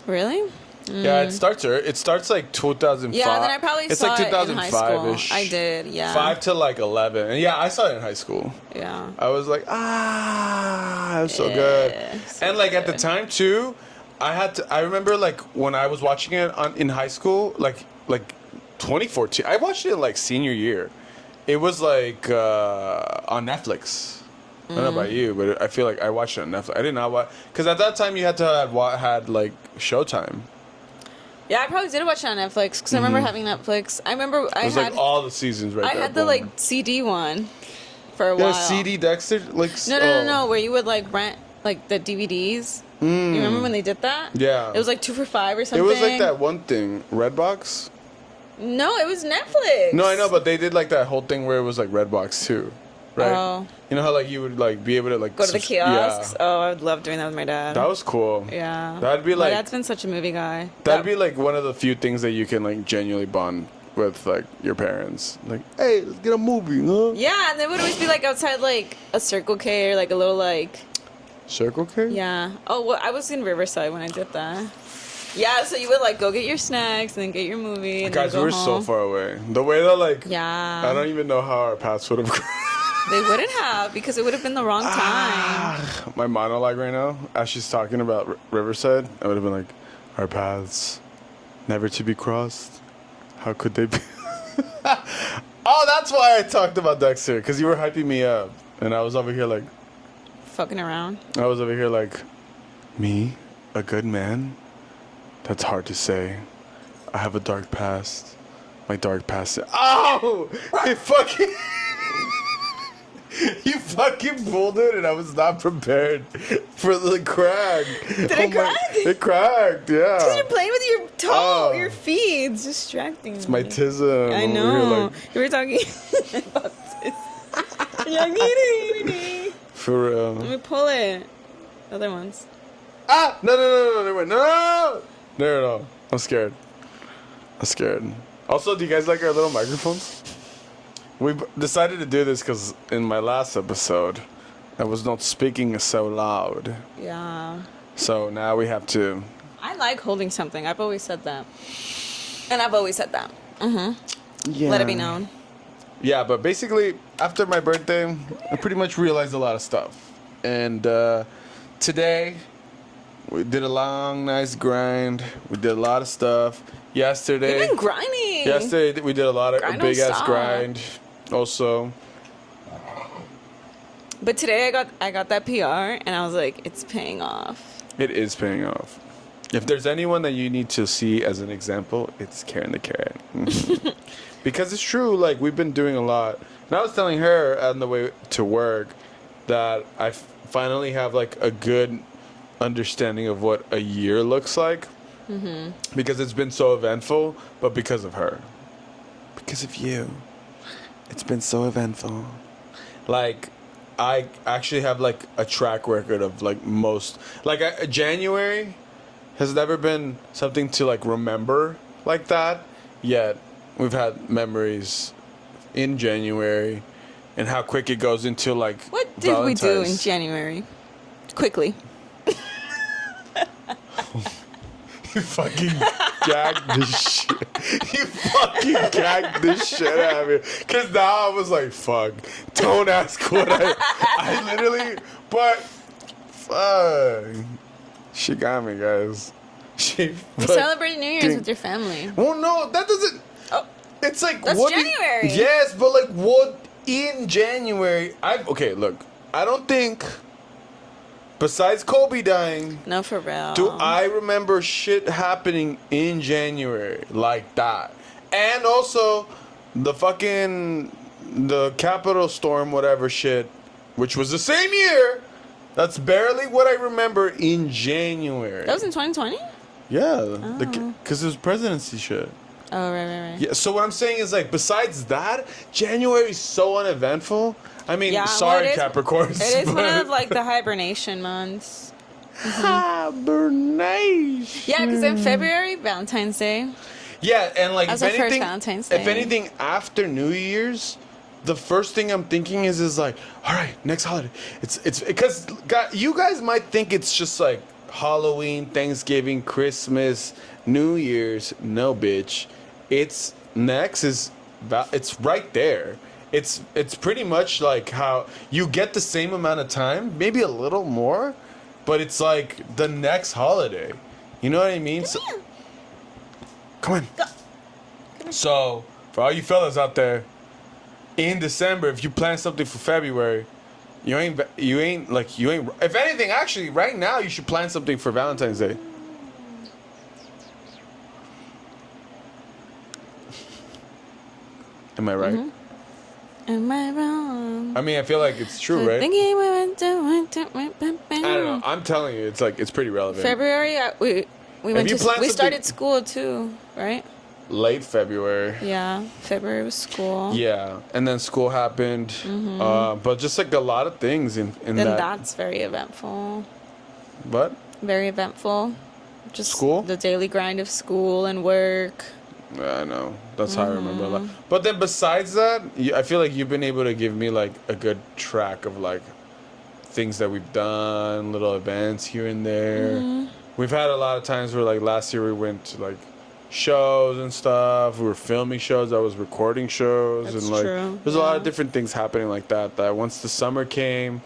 Really? Yeah, it starts like 2005. Yeah, then I probably it's saw like 2005-ish. I did, yeah. 5 to like 11. And yeah, I saw it in high school. Yeah. I was like, it was so good. So and like good. at the time too, I remember like when I was watching it in high school, like 2014. I watched it like senior year. It was like on Netflix. I don't know about you, but I feel like I watched it on Netflix. I did not watch because at that time you had to had like Showtime. Yeah, I probably did watch it on Netflix because I remember having Netflix. I remember it was like all the seasons right I there. had the like CD one for a while. CD Dexter? Like No, where you would like rent like the DVDs. You remember when they did that? Yeah. It was like 2 for $5 or something. It was like that one thing, Redbox? No, it was Netflix. No, I know, but they did like that whole thing where it was like Redbox too. Right? Oh. You know how like you would like be able to like go to the kiosks? Yeah. Oh, I would love doing that with my dad. That was cool. Yeah. That'd be like my dad's been such a movie guy. That'd be like one of the few things that you can like genuinely bond with like your parents. Like, hey, let's get a movie, huh? Yeah, and they would always be like outside like a Circle K or like a little like Circle K? Yeah. Oh, well, I was in Riverside when I did that. Yeah, so you would like go get your snacks and then get your movie. And Guys, then we were go so home. far away. The way that like Yeah. I don't even know how our paths would have They wouldn't have because it would have been the wrong time. My monologue right now, as she's talking about Riverside, I would have been like, our paths never to be crossed. How could they be? Oh, that's why I talked about Dexter, because you were hyping me up. And I was over here like... Fucking around. I was over here like, me? A good man? That's hard to say. I have a dark past. My dark past... Oh! It fucking... You fucking pulled it, and I was not prepared for the crack. Did it crack? It cracked, yeah. Because you're playing with your toe, your feet. It's distracting. It's my tism. I I'm over know. here like, You were talking about this. For real. Let me pull it. Other ones. Ah! No. No. I'm scared. Also, do you guys like our little microphones? We decided to do this because in my last episode, I was not speaking so loud. Yeah. So now we have to... I like holding something. I've always said that. And I've always said that. Yeah. Let it be known. Yeah, but basically, after my birthday, I pretty much realized a lot of stuff. And today, we did a long, nice grind. We did a lot of stuff. Yesterday... You've been grinding. Yesterday, we did a lot of Grind big don't ass stop. grind. Also, But today I got that PR and I was like, it's paying off. it is paying off. If there's anyone that you need to see as an example, it's Karen the Carrot. Mhm. Because it's true, like, we've been doing a lot. And I was telling her on the way to work that I finally have, like, a good understanding of what a year looks like. Because it's been so eventful, but because of her. Because of you. It's been so eventful. Like, I actually have, like, a track record of, like, most... Like, January has never been something to, like, remember like that. Yet, we've had memories in January and how quick it goes into, like, What did we do in Valentine's. January? Quickly. You fucking gagged the shit. You fucking gagged the shit out of me. Because now I was like, fuck. Don't ask what I literally. But, fuck. She got me, guys. She You celebrate New Year's with your family. Well, no, that doesn't. Oh, It's like, that's what? January. Yes, but like, what in January? Okay, look. I don't think. Besides Kobe dying. no, for real. Do I remember shit happening in January like that? And also, the Capitol storm, whatever shit, which was the same year. That's barely what I remember in January. That was in 2020? Yeah, because it was presidency shit. Oh, right. Yeah, so what I'm saying is, like, besides that, January is so uneventful. I mean, Yeah, sorry, well, Capricorns. It is one but- of, like, the hibernation months. Hibernation. Yeah, because in February, Valentine's Day. Yeah, and like, That was if our first anything, Valentine's if Day. anything after New Year's, the first thing I'm thinking is like, all right, next holiday. It's because you guys might think it's just like Halloween, Thanksgiving, Christmas, New Year's. No, bitch. It's right there. It's pretty much like how you get the same amount of time, maybe a little more, but it's like the next holiday. You know what I mean? So, come on. So, for all you fellas out there, in December, if you plan something for February, you ain't. If anything, actually, right now you should plan something for Valentine's Day. Am I right? Am I wrong? I mean, I feel like it's true, right? Thinking we went to I don't know. I'm telling you, it's pretty relevant. February, we went you to plan we something- started school too, right? Late February. Yeah, February was school. Yeah, and then school happened, but just like a lot of things in Then that. that's very eventful. What? Very eventful. Just School? the daily grind of school and work. I know. That's how I remember a lot. But then besides that, I feel like you've been able to give me like a good track of like things that we've done, little events here and there. We've had a lot of times where like last year we went to like shows and stuff. We were filming shows. I was recording shows. That's and like true, there's a lot of yeah. different things happening like that. That once the summer came,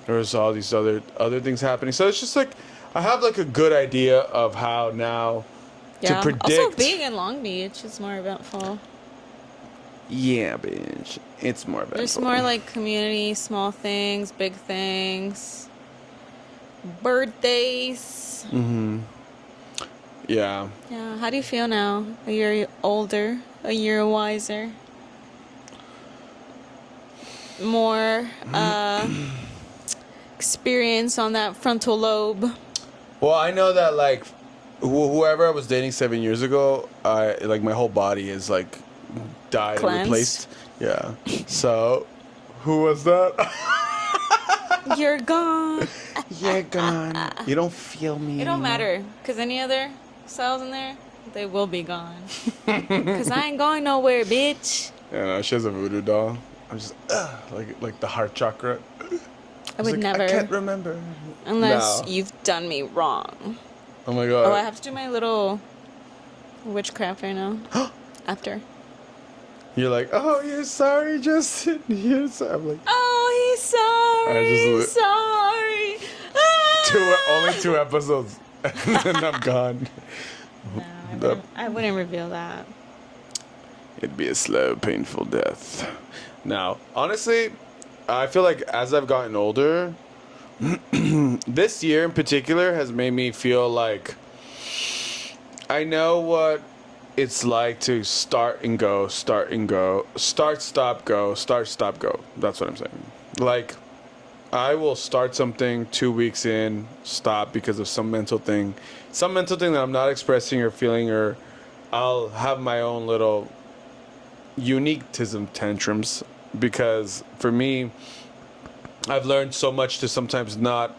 there was all these other things happening. So it's just like I have like a good idea of how now Yeah. to predict. Also, being in Long Beach is more eventful. Yeah, bitch. It's more eventful. There's more like community, small things, big things, birthdays. Yeah. Yeah. How do you feel now? A year older, a year wiser, more experience on that frontal lobe. Well, I know that like whoever I was dating 7 years ago, like my whole body is like died and Cleansed? replaced. Yeah. So Who was that? You're gone. You're gone. You don't feel me. It don't matter, because any other cells in there, they will be gone. Because I ain't going nowhere, bitch. Yeah, no, she has a voodoo doll. I'm just, like the heart chakra. I would never. I can't remember. Unless No. you've done me wrong. Oh my god. Oh, I have to do my little witchcraft right now. After. You're like, oh, you're sorry, Justin. You're sorry. I'm like, Oh, he's sorry. Sorry. only 2 episodes, and then I'm gone. No, I wouldn't reveal that. It'd be a slow, painful death. Now, honestly, I feel like as I've gotten older, this year in particular has made me feel like I know what it's like to start, stop, go. That's what I'm saying. Like, I will start something 2 weeks in, stop because of some mental thing that I'm not expressing or feeling, or I'll have my own little uniqueism tantrums, because for me, I've learned so much to sometimes not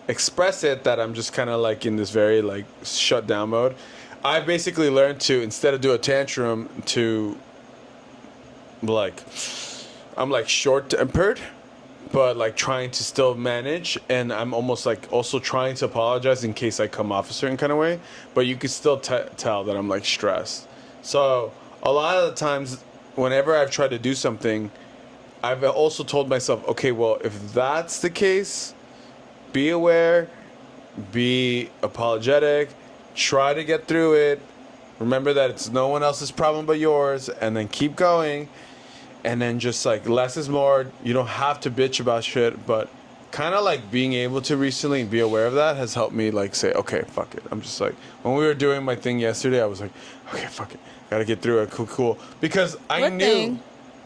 express it that I'm just kind of like in this very like shut down mode. I basically learned to, instead of do a tantrum, to like, I'm like short tempered, but like trying to still manage, and I'm almost like also trying to apologize in case I come off a certain kind of way, but you can still tell that I'm like stressed. So a lot of the times whenever I've tried to do something, I've also told myself, okay, well, if that's the case, be aware, be apologetic, try to get through it, remember that it's no one else's problem but yours, and then keep going. And then just like less is more. You don't have to bitch about shit, but kind of like being able to recently be aware of that has helped me like say, okay, fuck it. I'm just like, when we were doing my thing yesterday, I was like, okay, fuck it. Gotta get through it. Cool. Because I What knew, thing?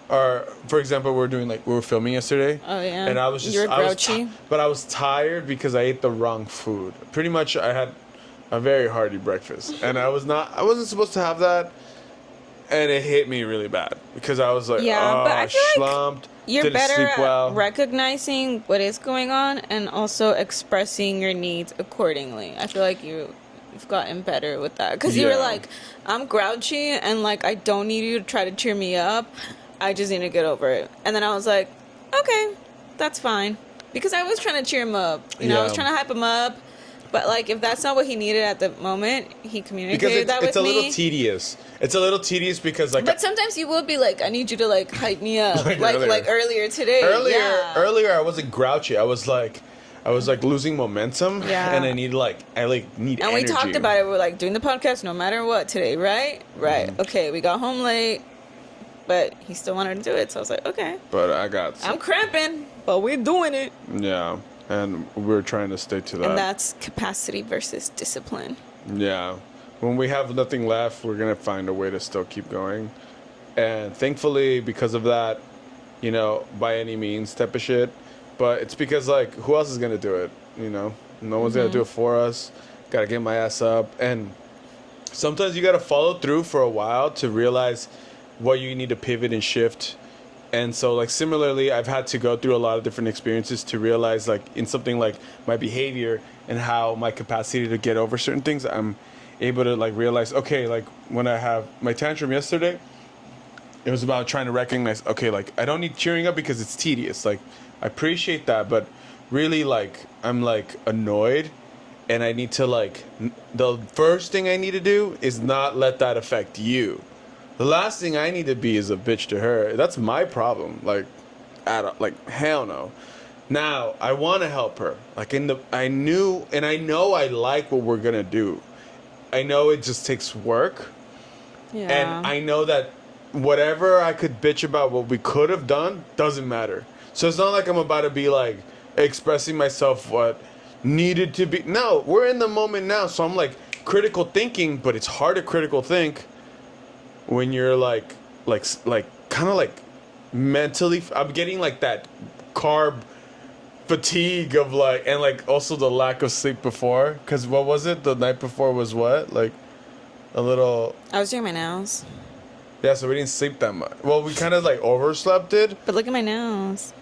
or for example, we were filming yesterday. Oh, yeah. And I was just, You were grouchy? but I was tired because I ate the wrong food. Pretty much I had a very hearty breakfast, and I wasn't supposed to have that. And it hit me really bad because I was like, Yeah, but I feel like slumped, You're didn't better sleep at well. recognizing what is going on and also expressing your needs accordingly. I feel like you've gotten better with that. Because you were Yeah. like, I'm grouchy and like I don't need you to try to cheer me up. I just need to get over it. And then I was like, okay, that's fine. Because I was trying to cheer him up. You know, I was Yeah. trying to hype him up. But like, if that's not what he needed at the moment, he communicated Because that with it's a me. little tedious. It's a little tedious because like But sometimes you will be like, I need you to like hype me up, Like like earlier. earlier today. Yeah. earlier I wasn't grouchy. I was like losing momentum, Yeah. and I need And energy. we talked about it. We're like doing the podcast no matter what today, right? Right. Mm-hmm. Okay, we got home late, but he still wanted to do it. So I was like, okay, But I got I'm cramping, but we're doing it. yeah, and we're trying to stay to that. And that's capacity versus discipline. Yeah. When we have nothing left, we're going to find a way to still keep going. And thankfully, because of that, you know, by any means type of shit. But it's because, like, who else is going to do it? You know, no one's going to do it for us. Got to get my ass up. And sometimes you got to follow through for a while to realize what you need to pivot and shift. And so, like, similarly, I've had to go through a lot of different experiences to realize, like, in something like my behavior and how my capacity to get over certain things, I'm able to, like, realize, okay, like, when I have my tantrum yesterday, it was about trying to recognize, okay, like, I don't need cheering up because it's tedious. Like, I appreciate that, but really, like, I'm, like, annoyed, and I need to, like, the first thing I need to do is not let that affect you. The last thing I need to be is a bitch to her. That's my problem. Like, hell no. Now, I want to help her. Like, I know I like what we're going to do. I know it just takes work. Yeah. And I know that whatever I could bitch about what we could have done doesn't matter. So it's not like I'm about to be, like, expressing myself what needed to be. No, we're in the moment now. So I'm, like, critical thinking, but it's hard to critical think when you're like kind of like mentally, I'm getting like that carb fatigue of like, and like also the lack of sleep before, because what was it the night before was what, like a little, I was doing my nails. Yeah, so we didn't sleep that much. Well, we kind of like overslept it. But look at my nails.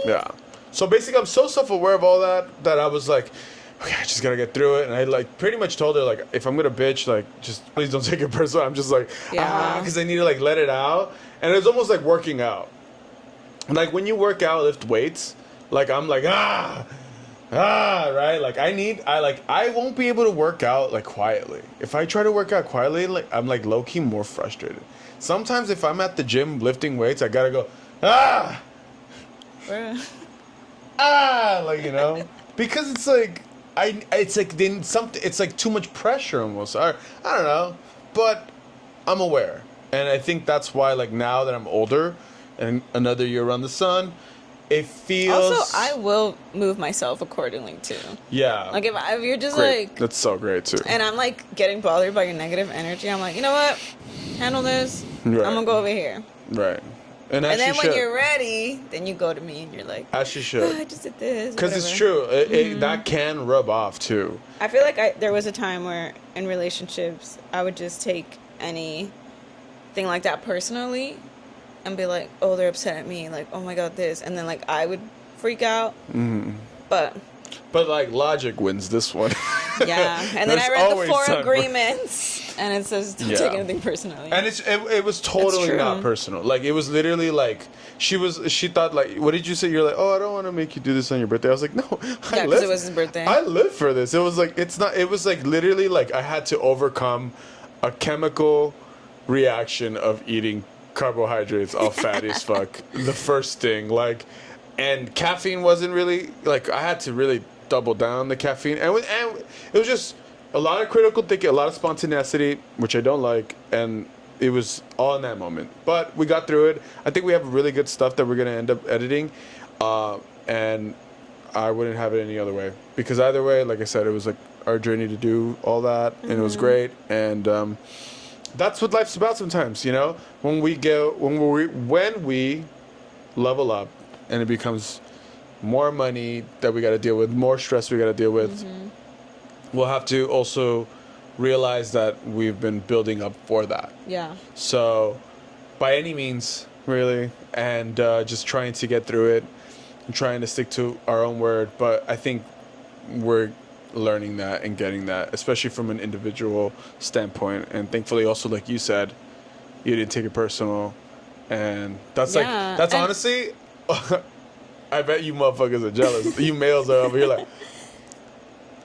Yeah. So basically, I'm so self-aware of all that I was like, okay, I just gotta get through it. And I like pretty much told her like, if I'm gonna bitch, like just please don't take it personal. I'm just like, because I need to like let it out. And it's almost like working out. Like when you work out, lift weights. Like I'm like right. Like I won't be able to work out like quietly. If I try to work out quietly, like I'm like low key more frustrated. Sometimes if I'm at the gym lifting weights, I gotta go like, you know, because it's like it's like then something. It's like too much pressure almost. I don't know, but I'm aware, and I think that's why like now that I'm older, and another year around the sun, it feels. Also, I will move myself accordingly too. Yeah. Like if you're just Great. like. That's so great too. And I'm like getting bothered by your negative energy. I'm like, you know what? Handle this. Right. I'm gonna go over here. Right. And then when you're ready, then you go to me and you're like, as you should. oh, I just did this. Because it's whatever. true. That can rub off too. I feel like there was a time where in relationships I would just take anything like that personally and be like, oh, they're upset at me. Like, oh my God, this. And then like I would freak out. Mm-hmm. But like logic wins this one. Yeah. And then I read the 4 agreements and it says don't take anything personally. And it was totally not personal. Like it was literally like she thought like, what did you say? You're like, oh, I don't want to make you do this on your birthday. I was like, no. Yeah, because it was his birthday. I live for this. It was like it was like literally like I had to overcome a chemical reaction of eating carbohydrates all fatty as fuck. The first thing, like, and caffeine wasn't really like I had to really double down the caffeine, and it was just a lot of critical thinking, a lot of spontaneity, which I don't like, and it was all in that moment. But we got through it. I think we have really good stuff that we're gonna end up editing, and I wouldn't have it any other way, because either way, like I said, it was like our journey to do all that, and it was great, and that's what life's about sometimes, you know. When we level up, and it becomes more money that we got to deal with, more stress we got to deal with. We'll have to also realize that we've been building up for that. Yeah. So, by any means, really, and just trying to get through it, and trying to stick to our own word. But I think we're learning that and getting that, especially from an individual standpoint. And thankfully, also, like you said, you didn't take it personal, and that's honestly. I bet you motherfuckers are jealous. You males are over here like,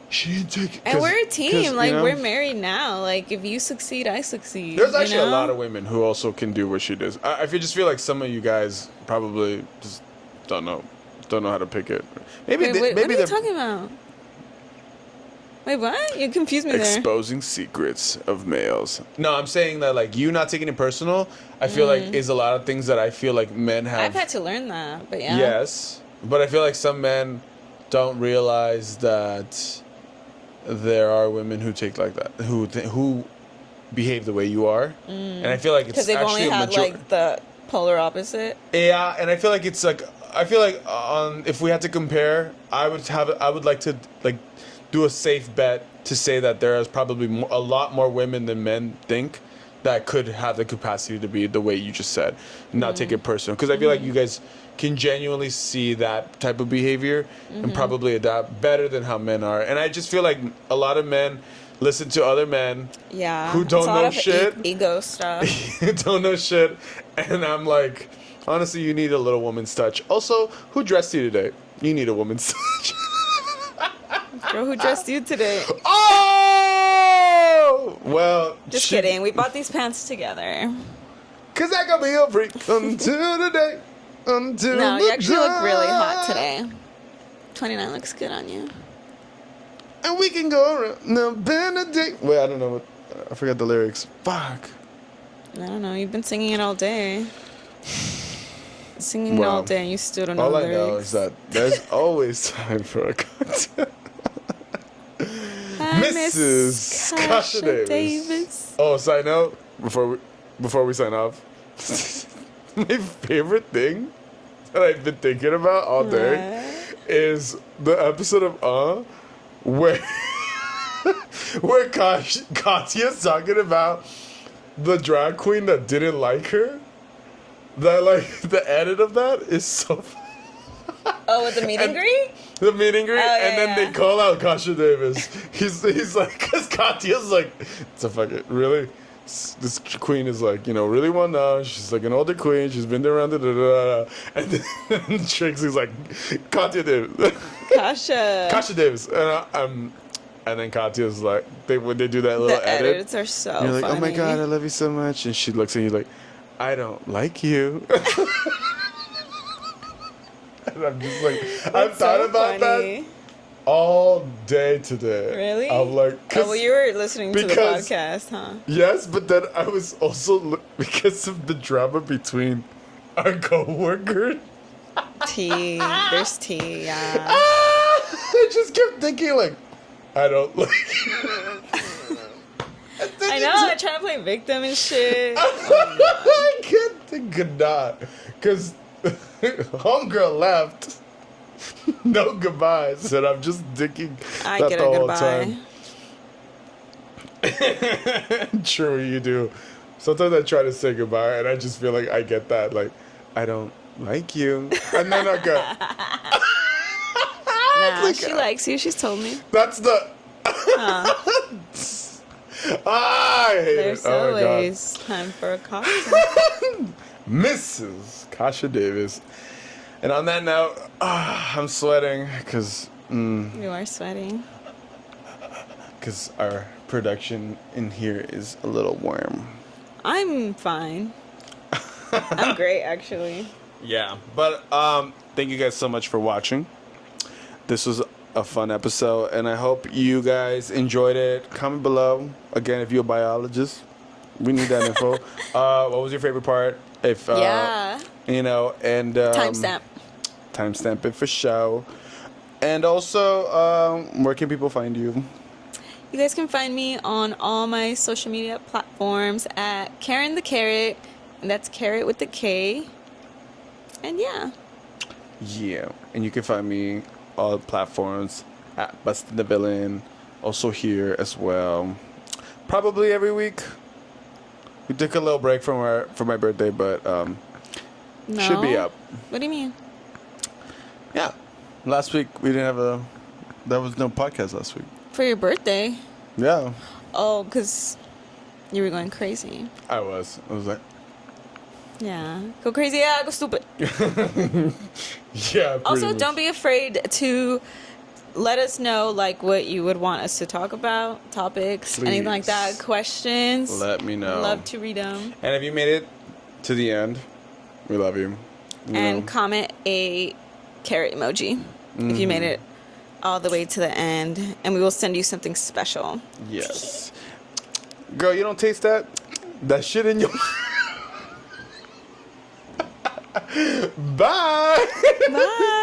she didn't take it. And we're a team. Like, we're married now. Like, if you succeed, I succeed. There's actually a lot of women who also can do what she does. I just feel like some of you guys probably just don't know how to pick it. Maybe what are you talking about? Wait, what? You confused me there. Exposing secrets of males. No, I'm saying that, like, you not taking it personal, I feel like is a lot of things that I feel like men have. I've had to learn that, but yeah. Yes, but I feel like some men don't realize that there are women who take like that, who behave the way you are, and I feel like it's because they've only had like the polar opposite. Yeah, and I feel like it's like if we had to compare, I would like to like do a safe bet to say that there is probably a lot more women than men think that could have the capacity to be the way you just said, not take it personal. Because I feel like you guys can genuinely see that type of behavior and probably adapt better than how men are. And I just feel like a lot of men listen to other men who don't know shit. Ego stuff. Don't know shit. And I'm like, honestly, you need a little woman's touch. Also, who dressed you today? You need a woman's touch. Girl, who dressed you today? Oh! Well, just kidding. We bought these pants together. Cause I got me a freak until the day. No, you actually look really hot today. 29 looks good on you. And we can go around. No, Benedict. Wait, I don't know I forgot the lyrics. Fuck. I don't know. You've been singing it all day. Singing it all day and you still don't know the lyrics. All I know is that there's always time for a cocktail. Mrs. Kasha Davis. Oh, side note, before we sign off, my favorite thing that I've been thinking about all day is the episode of where Katya's talking about the drag queen that didn't like her. That like the edit of that is so. Oh, with the meet and greet? The meet and greet, Oh, and then yeah. they call out Kasha Davis. He's like, because Katya's like, it's a fuck it, really. This queen is like, really well known. She's like an older queen. She's been there around and then Trixie's like, Katya Davis, Kasha. Kasha Davis, and then Katya's like, when they do that little The edit, edits are so you're like, funny. oh my god, I love you so much, and she looks at you like, I don't like you. And I'm just like, I've thought about that all day today. Really? I'm like, Oh, well, you were listening to the because- podcast, huh? yes, but then I was also because of the drama between our coworkers. Tea. There's tea, yeah. I just kept thinking like, I don't like. I know, I'm trying to play victim and shit. I could not, because homegirl left. No goodbyes, and I'm just thinking I that get the a whole goodbye. time. True, you do. Sometimes I try to say goodbye, and I just feel like I get that, like, I don't like you, and then I go. Nah, like, she likes you. She's told me. That's the. I hate There's it. Oh my God. always time for a cocktail. Mrs. Kasha Davis. And on that note, I'm sweating because You are sweating. our production in here is a little warm. I'm fine. I'm great, actually. Yeah, but thank you guys so much for watching. This was a fun episode, and I hope you guys enjoyed it. Comment below. Again, if you're a biologist, we need that info. What was your favorite part? If Yeah. and Timestamp. timestamp it for show. And also, where can people find you? You guys can find me on all my social media platforms at Karen the Carrot. And that's Carrot with the K. And yeah. Yeah, and you can find me all platforms at Bustin' the Villain. Also here as well. Probably every week. We took a little break from my birthday, but No. should be up. What do you mean? Yeah, last week we didn't have there was no podcast last week. For your birthday? Yeah, Oh, because you were going crazy. I was like, Yeah. Go crazy, yeah, go stupid. yeah. Also, don't be afraid to let us know like what you would want us to talk about, topics, anything like that, Please. questions. Let me know. Love to read them. And if you made it to the end, we love you. And comment a carrot emoji if you made it all the way to the end, and we will send you something special. Yes. Girl, you don't taste that? That shit in your. Bye. Bye.